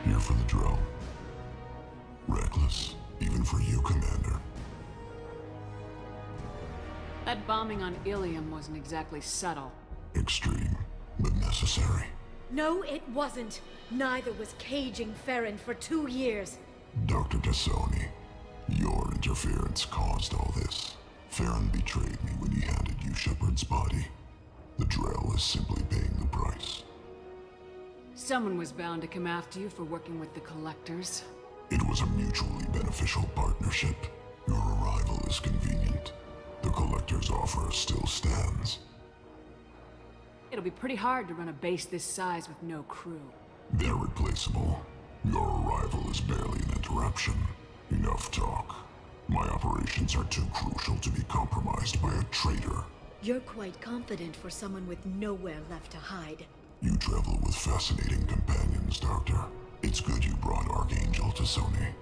Here for the drill. Reckless, even for you, Commander. That bombing on Illium wasn't exactly subtle. Extreme, but necessary. No, it wasn't. Neither was caging Feron for 2 years. Dr. Tassoni, your interference caused all this. Feron betrayed me when he handed you Shepard's body. The drill is simply paying the price. Someone was bound to come after you for working with the Collectors. It was a mutually beneficial partnership. Your arrival is convenient. The Collector's offer still stands. It'll be pretty hard to run a base this size with no crew. They're replaceable. Your arrival is barely an interruption. Enough talk. My operations are too crucial to be compromised by a traitor. You're quite confident for someone with nowhere left to hide. You travel with fascinating companions, Doctor. It's good you brought Archangel to Sony.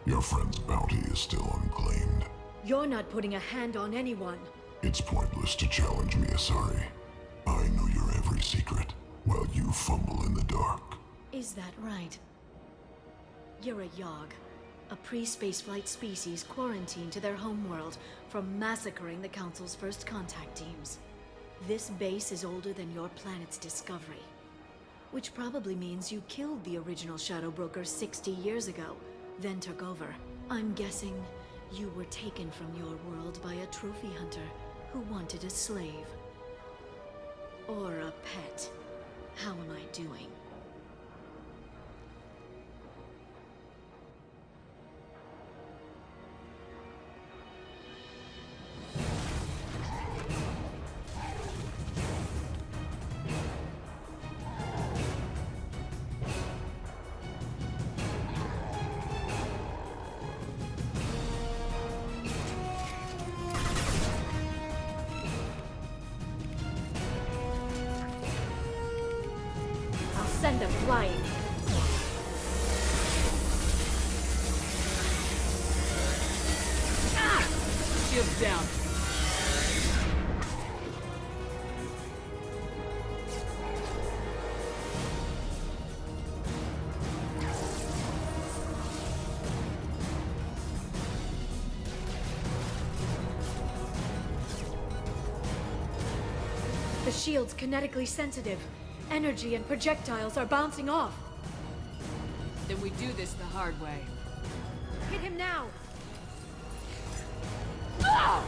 Your friend's bounty is still unclaimed. You're not putting a hand on anyone. It's pointless to challenge me, Asari. I know your every secret, while you fumble in the dark. Is that right? You're a Yahg, a pre-spaceflight species quarantined to their homeworld from massacring the Council's first contact teams. This base is older than your planet's discovery. Which probably means you killed the original Shadow Broker 60 years ago, then took over. I'm guessing you were taken from your world by a trophy hunter who wanted a slave. Or a pet. How am I doing? Send them flying. Ah! Shields down. The shield's kinetically sensitive. Energy and projectiles are bouncing off. Then we do this the hard way. Hit him now! Ah!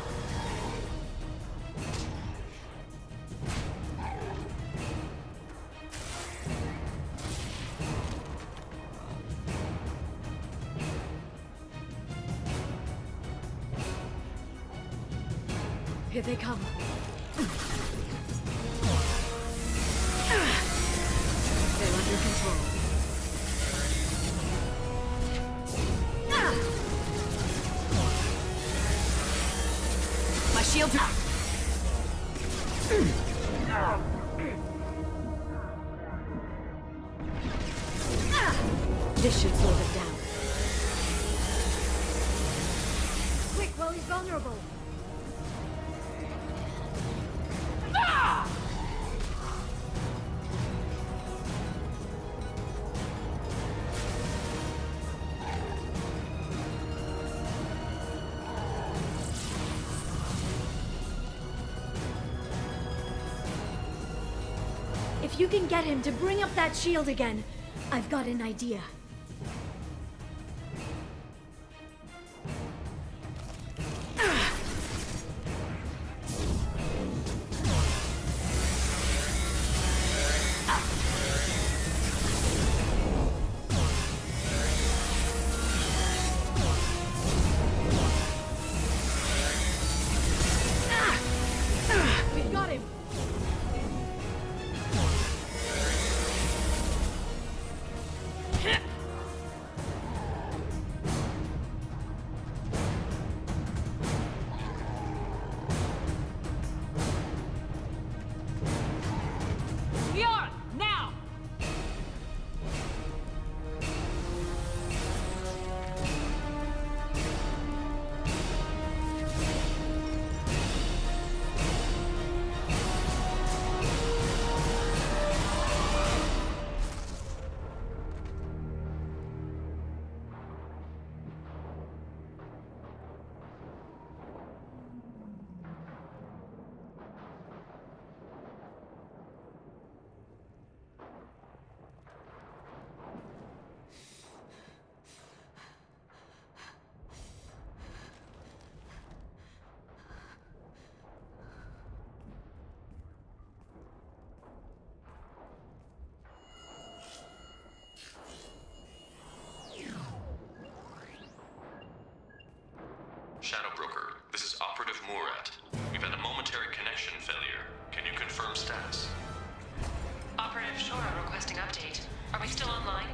Here they come. They're under control. My shield's up. This should slow them down. Quick, while he's vulnerable. If you can get him to bring up that shield again, I've got an idea. Murat. We've had a momentary connection failure. Can you confirm status? Operative Shora requesting update. Are we still online?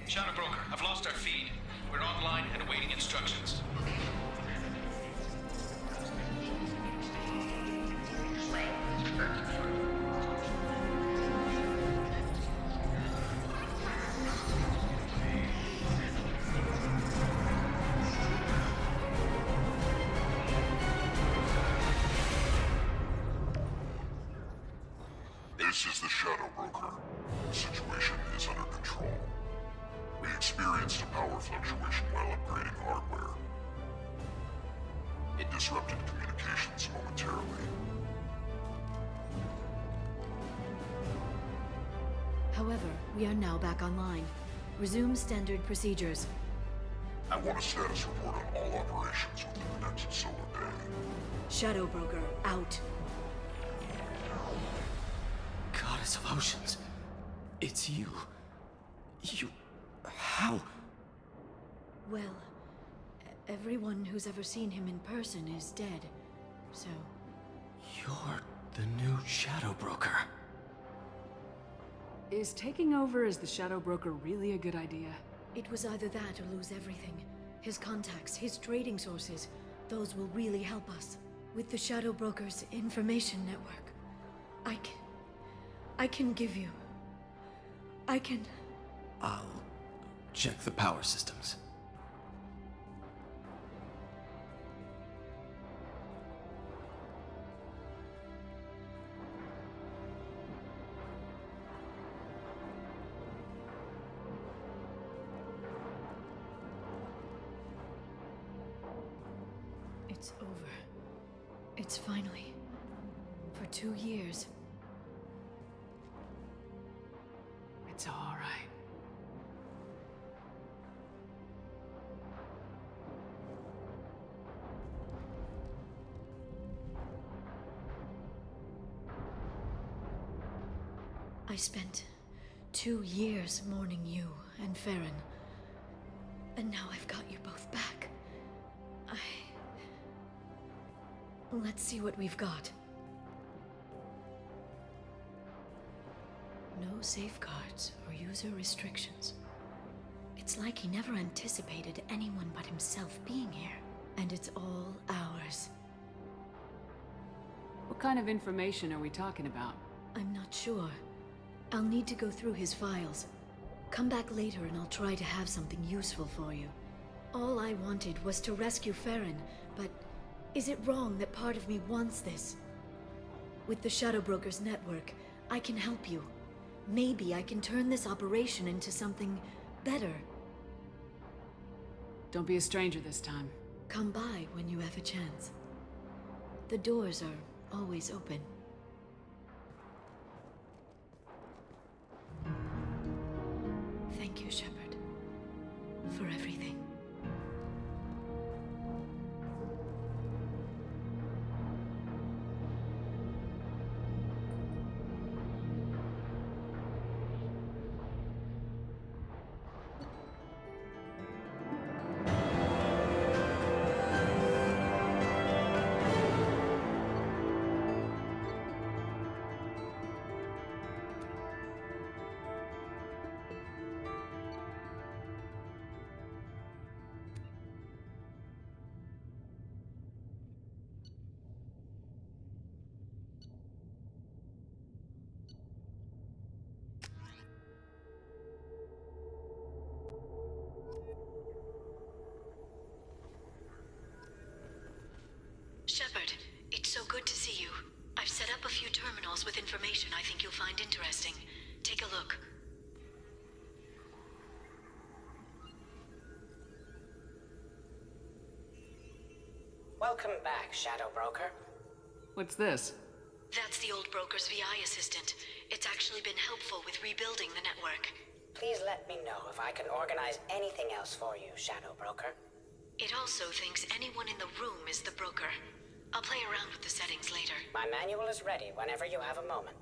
Shadow Broker, I've lost our feed. We're online and awaiting instructions. This is the Shadow Broker. The situation is under control. We experienced a power fluctuation while upgrading hardware. It disrupted communications momentarily. However, we are now back online. Resume standard procedures. I want a status report on all operations within the next solar day. Shadow Broker, out. Goddess of Oceans. It's you. How? Well, everyone who's ever seen him in person is dead, so... You're the new Shadow Broker. Is taking over as the Shadow Broker really a good idea? It was either that or lose everything. His contacts, his trading sources, those will really help us. With the Shadow Broker's information network, I can give you... I'll check the power systems. It's over. It's finally... For 2 years. It's all right. I spent 2 years mourning you and Feron. And now I've got you both back. Let's see what we've got. No safeguards or user restrictions. It's like he never anticipated anyone but himself being here. And it's all ours. What kind of information are we talking about? I'm not sure. I'll need to go through his files. Come back later and I'll try to have something useful for you. All I wanted was to rescue Feron, but is it wrong that part of me wants this? With the Shadow Broker's network, I can help you. Maybe I can turn this operation into something better. Don't be a stranger this time. Come by when you have a chance. The doors are always open. Thank you, Shepard, for everything. Shepard, it's so good to see you. I've set up a few terminals with information I think you'll find interesting. Take a look. Welcome back, Shadow Broker. What's this? That's the old broker's VI assistant. It's actually been helpful with rebuilding the network. Please let me know if I can organize anything else for you, Shadow Broker. It also thinks anyone in the room is the broker. I'll play around with the settings later. My manual is ready whenever you have a moment.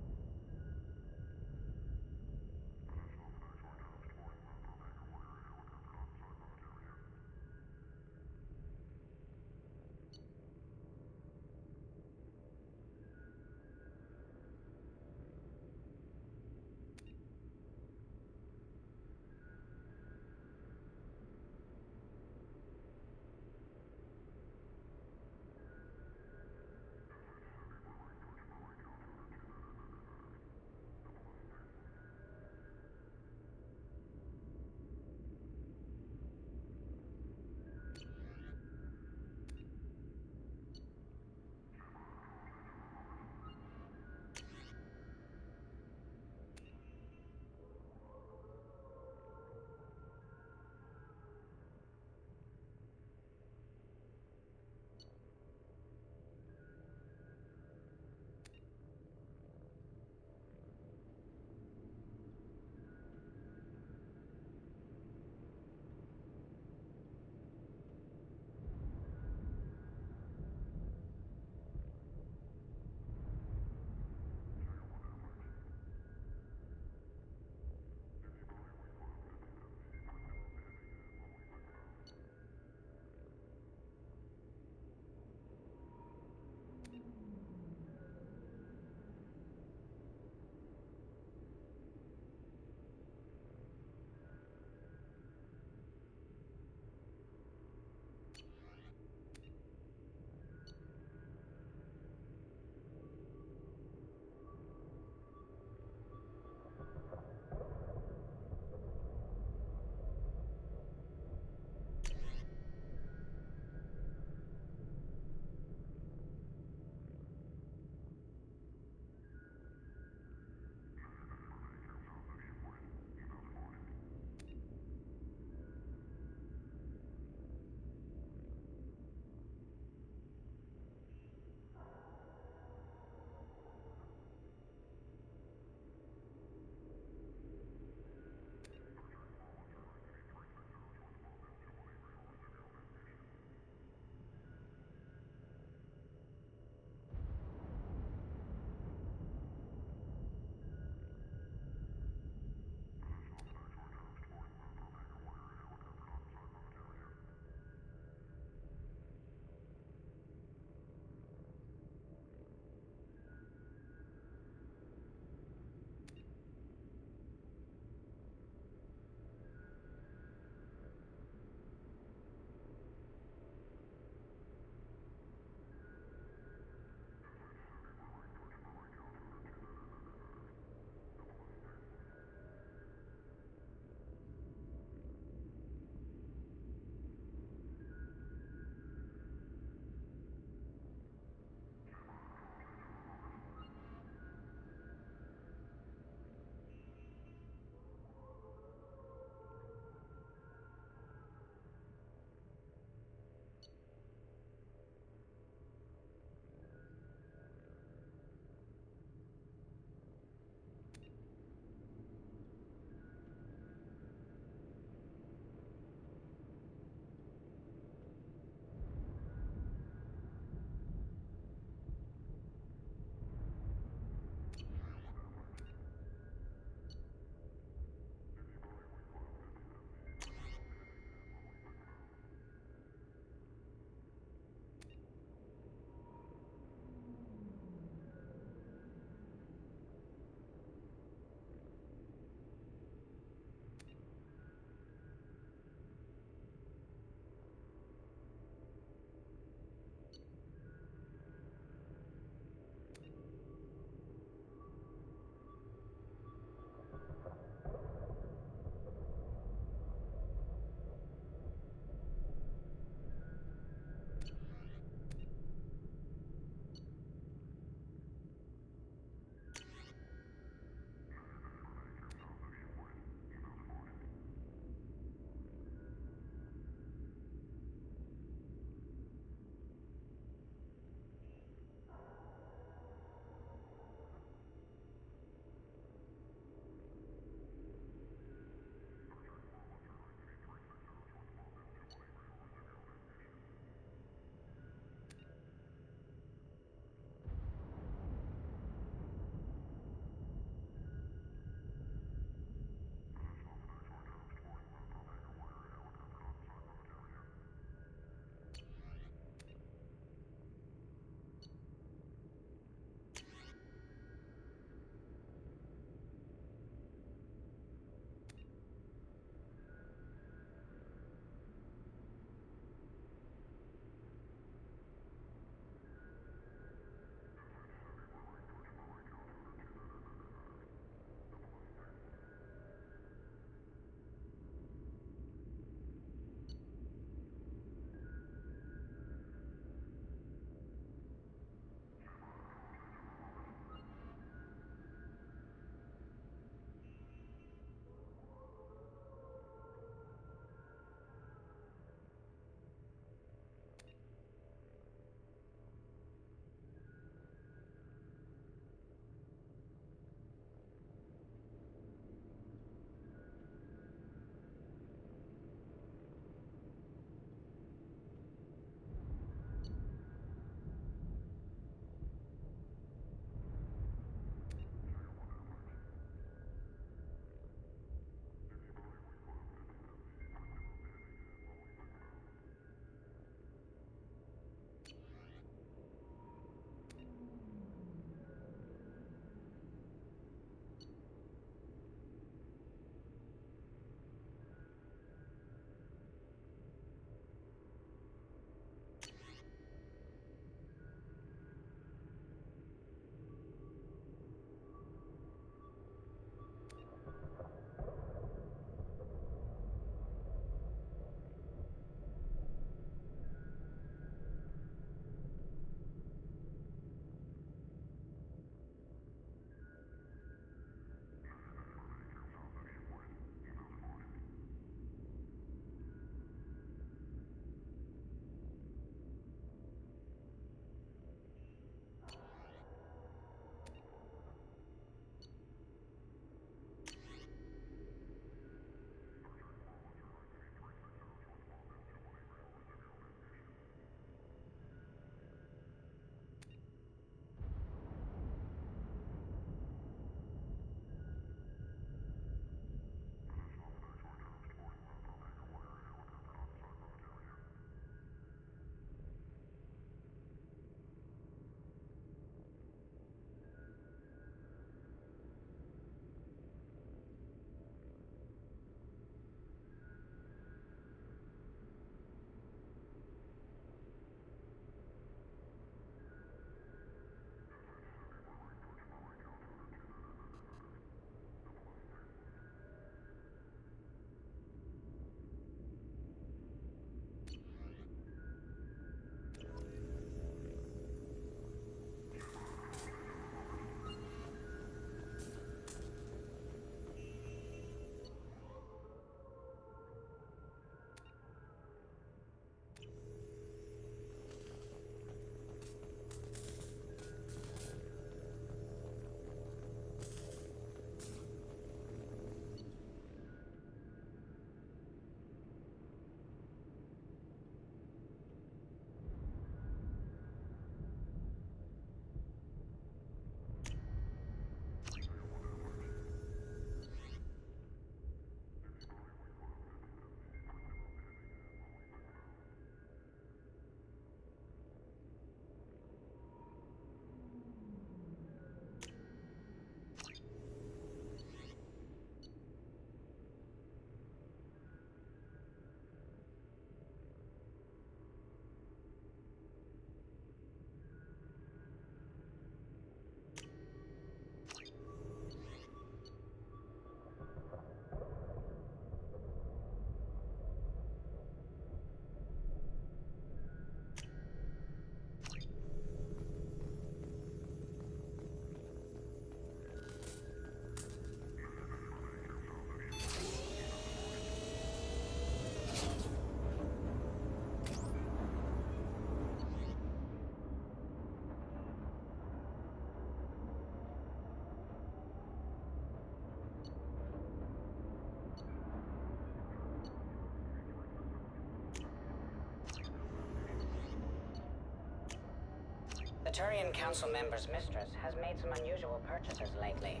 Turian Council member's mistress has made some unusual purchases lately.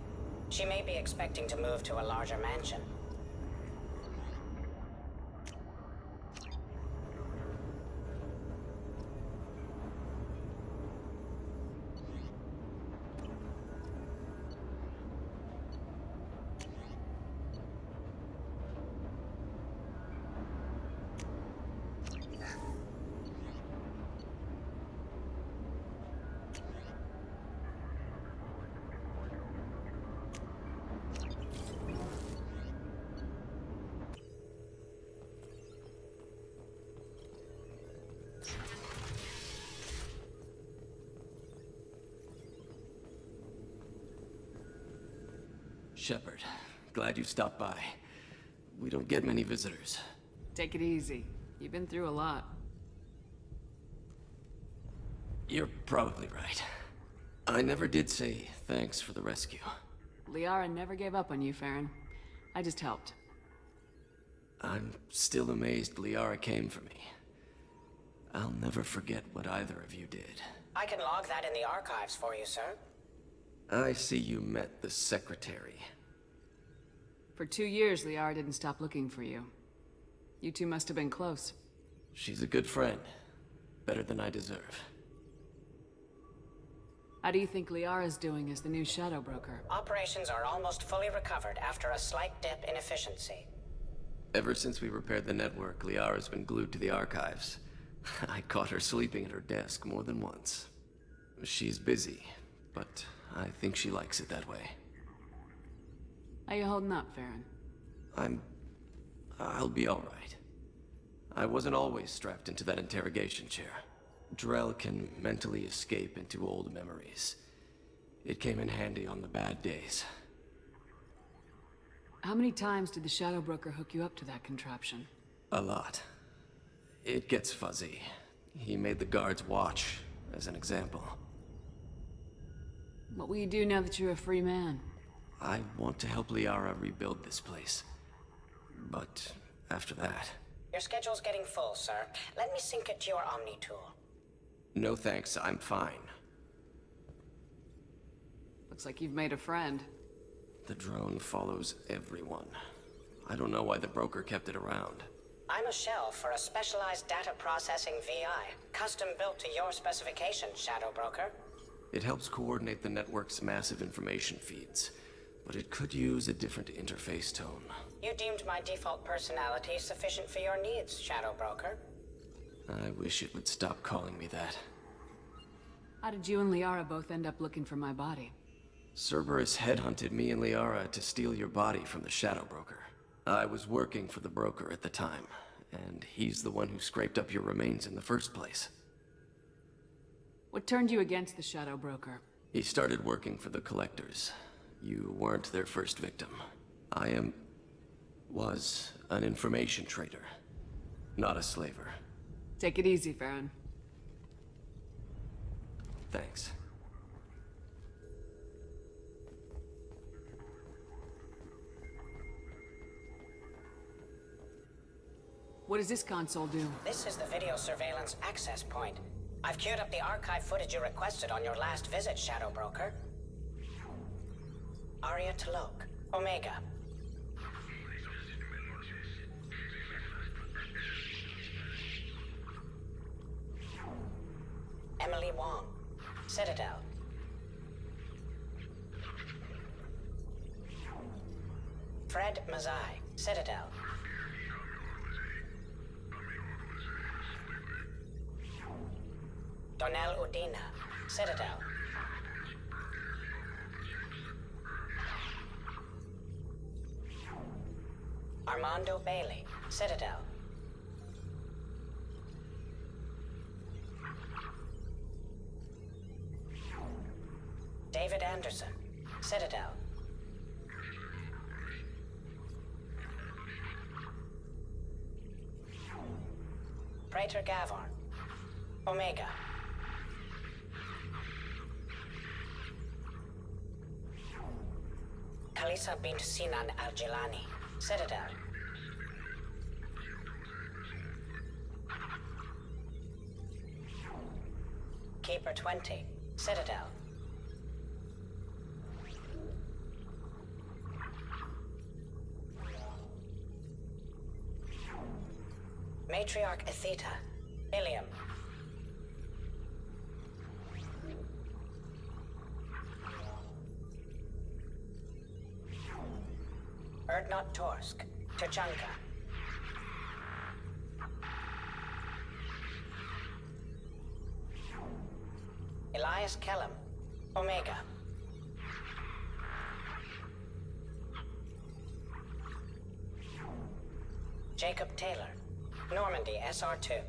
She may be expecting to move to a larger mansion. Shepard, glad you stopped by. We don't get many visitors. Take it easy. You've been through a lot. You're probably right. I never did say thanks for the rescue. Liara never gave up on you, Feron. I just helped. I'm still amazed Liara came for me. I'll never forget what either of you did. I can log that in the archives for you, sir. I see you met the Secretary. For 2 years, Liara didn't stop looking for you. You two must have been close. She's a good friend. Better than I deserve. How do you think Liara's doing as the new Shadow Broker? Operations are almost fully recovered after a slight dip in efficiency. Ever since we repaired the network, Liara's been glued to the archives. I caught her sleeping at her desk more than once. She's busy, but I think she likes it that way. How you holding up, Feron? I'll be all right. I wasn't always strapped into that interrogation chair. Drell can mentally escape into old memories. It came in handy on the bad days. How many times did the Shadow Broker hook you up to that contraption? A lot. It gets fuzzy. He made the guards watch, as an example. What will you do now that you're a free man? I want to help Liara rebuild this place. But after that... Your schedule's getting full, sir. Let me sync it to your Omni tool. No thanks, I'm fine. Looks like you've made a friend. The drone follows everyone. I don't know why the broker kept it around. I'm a shell for a specialized data processing VI, custom built to your specifications, Shadow Broker. It helps coordinate the network's massive information feeds, but it could use a different interface tone. You deemed my default personality sufficient for your needs, Shadow Broker. I wish it would stop calling me that. How did you and Liara both end up looking for my body? Cerberus headhunted me and Liara to steal your body from the Shadow Broker. I was working for the broker at the time, and he's the one who scraped up your remains in the first place. What turned you against the Shadow Broker? He started working for the Collectors. You weren't their first victim. I was an information trader, not a slaver. Take it easy, Feron. Thanks. What does this console do? This is the video surveillance access point. I've queued up the archive footage you requested on your last visit, Shadow Broker. Aria Talok, Omega. Emily Wong, Citadel. Fred Mazai, Citadel. Donnell Udina, Citadel. Armando Bailey, Citadel. David Anderson, Citadel. Praetor Gavorn, Omega. Kalisa bint Sinan Al-Jilani, Citadel. Keeper 20, Citadel. Matriarch Atheta. Illium. Erdnot Torsk. Tachanka. Elias Kellum. Omega. Jacob Taylor. Normandy SR2.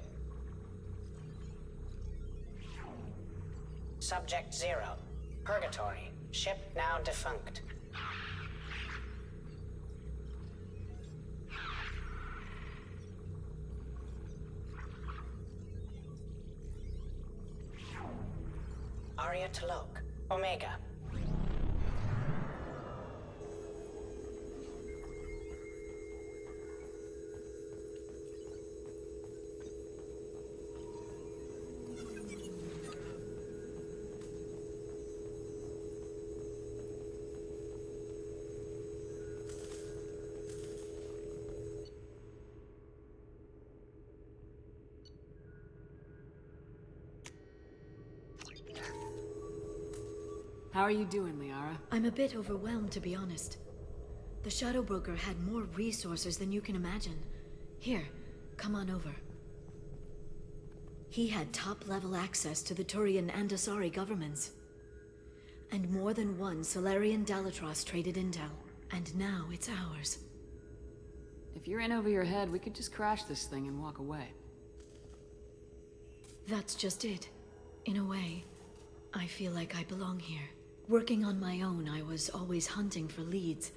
Subject 0. Purgatory. Ship now defunct. Arya Talok. Omega. How are you doing, Liara? I'm a bit overwhelmed, to be honest. The Shadow Broker had more resources than you can imagine. Here, come on over. He had top-level access to the Turian and Asari governments. And more than one Solarian Dalatros traded intel. And now it's ours. If you're in over your head, we could just crash this thing and walk away. That's just it. In a way, I feel like I belong here. Working on my own, I was always hunting for leads.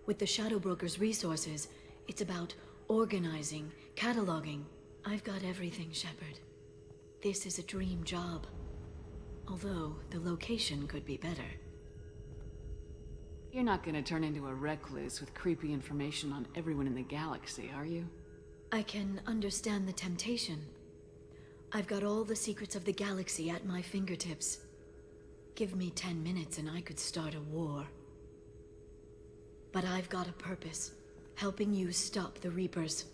With the Shadow Broker's resources, it's about organizing, cataloging. I've got everything, Shepard. This is a dream job. Although, the location could be better. You're not gonna turn into a recluse with creepy information on everyone in the galaxy, are you? I can understand the temptation. I've got all the secrets of the galaxy at my fingertips. Give me 10 minutes and I could start a war. But I've got a purpose. Helping you stop the Reapers.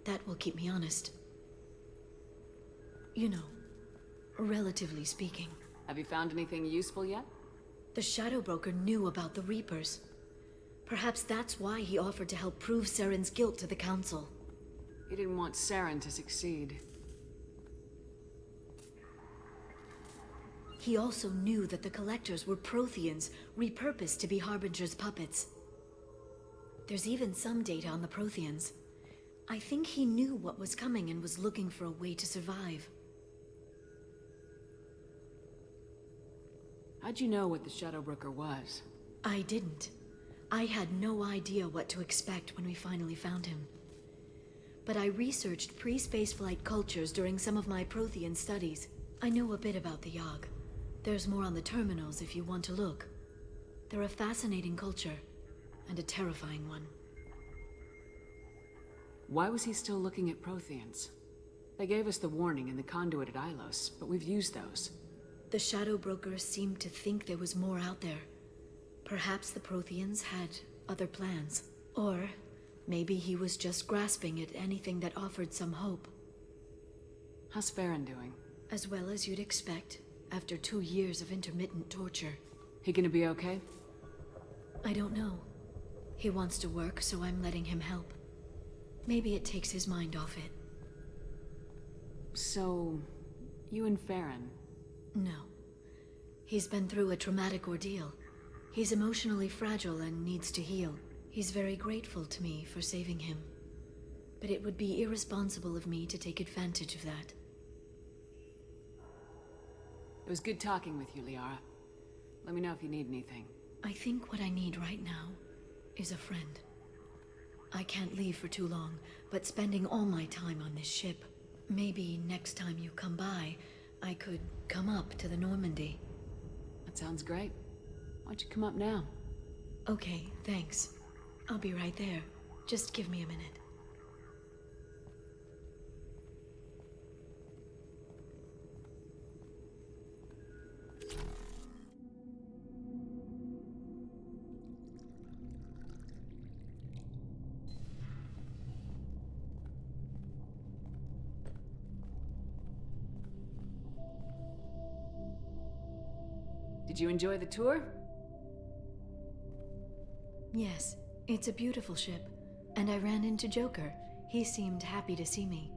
That will keep me honest. You know, relatively speaking. Have you found anything useful yet? The Shadow Broker knew about the Reapers. Perhaps that's why he offered to help prove Saren's guilt to the Council. He didn't want Saren to succeed. He also knew that the Collectors were Protheans, repurposed to be Harbinger's puppets. There's even some data on the Protheans. I think he knew what was coming and was looking for a way to survive. How'd you know what the Shadow Broker was? I didn't. I had no idea what to expect when we finally found him. But I researched pre-spaceflight cultures during some of my Prothean studies. I know a bit about the Yahg. There's more on the terminals if you want to look. They're a fascinating culture, and a terrifying one. Why was he still looking at Protheans? They gave us the warning in the conduit at Ilos, but we've used those. The Shadow Broker seemed to think there was more out there. Perhaps the Protheans had other plans. Or maybe he was just grasping at anything that offered some hope. How's Feron doing? As well as you'd expect, after 2 years of intermittent torture. He gonna be okay? I don't know. He wants to work, so I'm letting him help. Maybe it takes his mind off it. So, you and Feron? No. He's been through a traumatic ordeal. He's emotionally fragile and needs to heal. He's very grateful to me for saving him. But it would be irresponsible of me to take advantage of that. It was good talking with you, Liara. Let me know if you need anything. I think what I need right now is a friend. I can't leave for too long, but spending all my time on this ship. Maybe next time you come by, I could come up to the Normandy. That sounds great. Why don't you come up now? Okay, thanks. I'll be right there. Just give me a minute. Did you enjoy the tour? Yes, it's a beautiful ship. And I ran into Joker. He seemed happy to see me.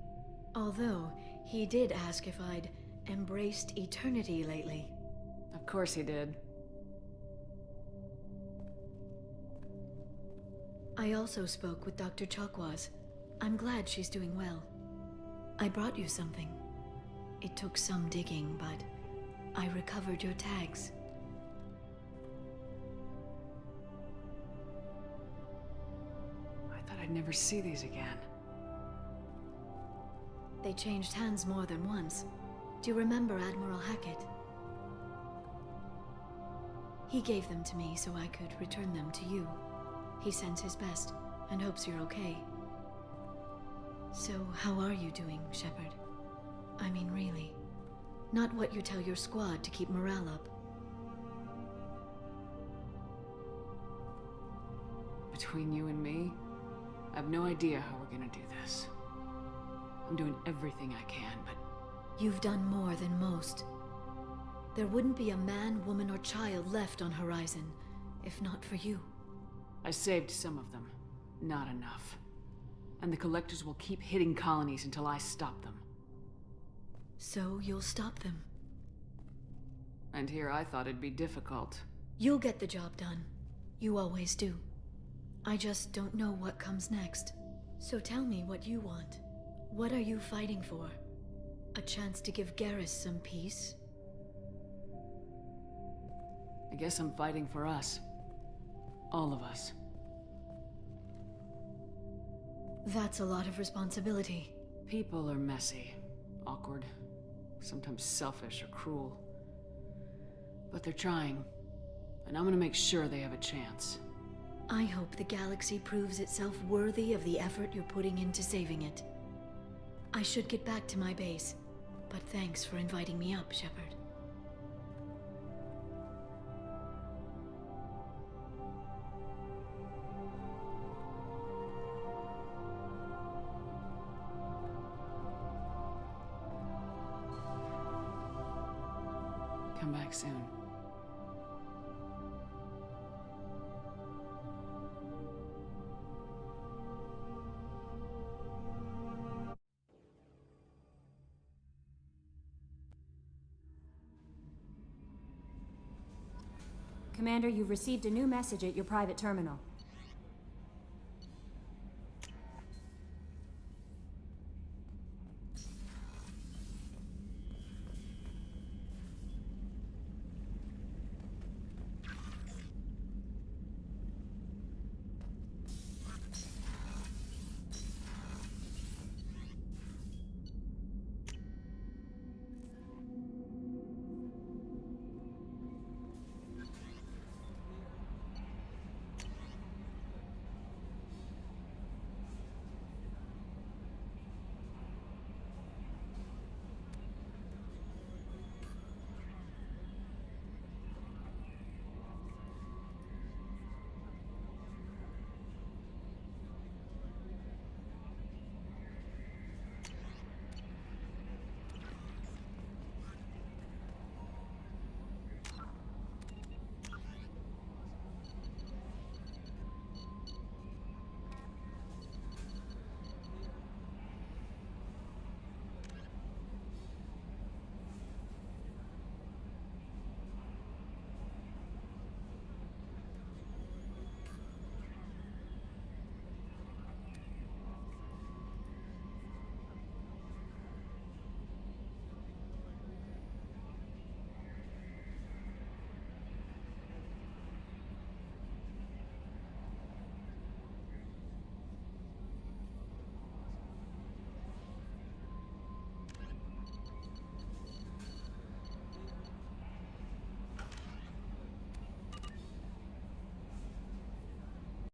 Although, he did ask if I'd embraced eternity lately. Of course he did. I also spoke with Dr. Chakwas. I'm glad she's doing well. I brought you something. It took some digging, but I recovered your tags. I thought I'd never see these again. They changed hands more than once. Do you remember Admiral Hackett? He gave them to me so I could return them to you. He sends his best and hopes you're okay. So, how are you doing, Shepard? I mean, really. Not what you tell your squad to keep morale up. Between you and me, I have no idea how we're gonna do this. I'm doing everything I can, but... You've done more than most. There wouldn't be a man, woman, or child left on Horizon, if not for you. I saved some of them. Not enough. And the Collectors will keep hitting colonies until I stop them. So you'll stop them? And here I thought it'd be difficult. You'll get the job done. You always do. I just don't know what comes next. So tell me what you want. What are you fighting for? A chance to give Garrus some peace? I guess I'm fighting for us. All of us. That's a lot of responsibility. People are messy, awkward, sometimes selfish or cruel. But they're trying, and I'm gonna make sure they have a chance. I hope the galaxy proves itself worthy of the effort you're putting into saving it. I should get back to my base, but thanks for inviting me up, Shepard. Come back soon. Commander, you've received a new message at your private terminal.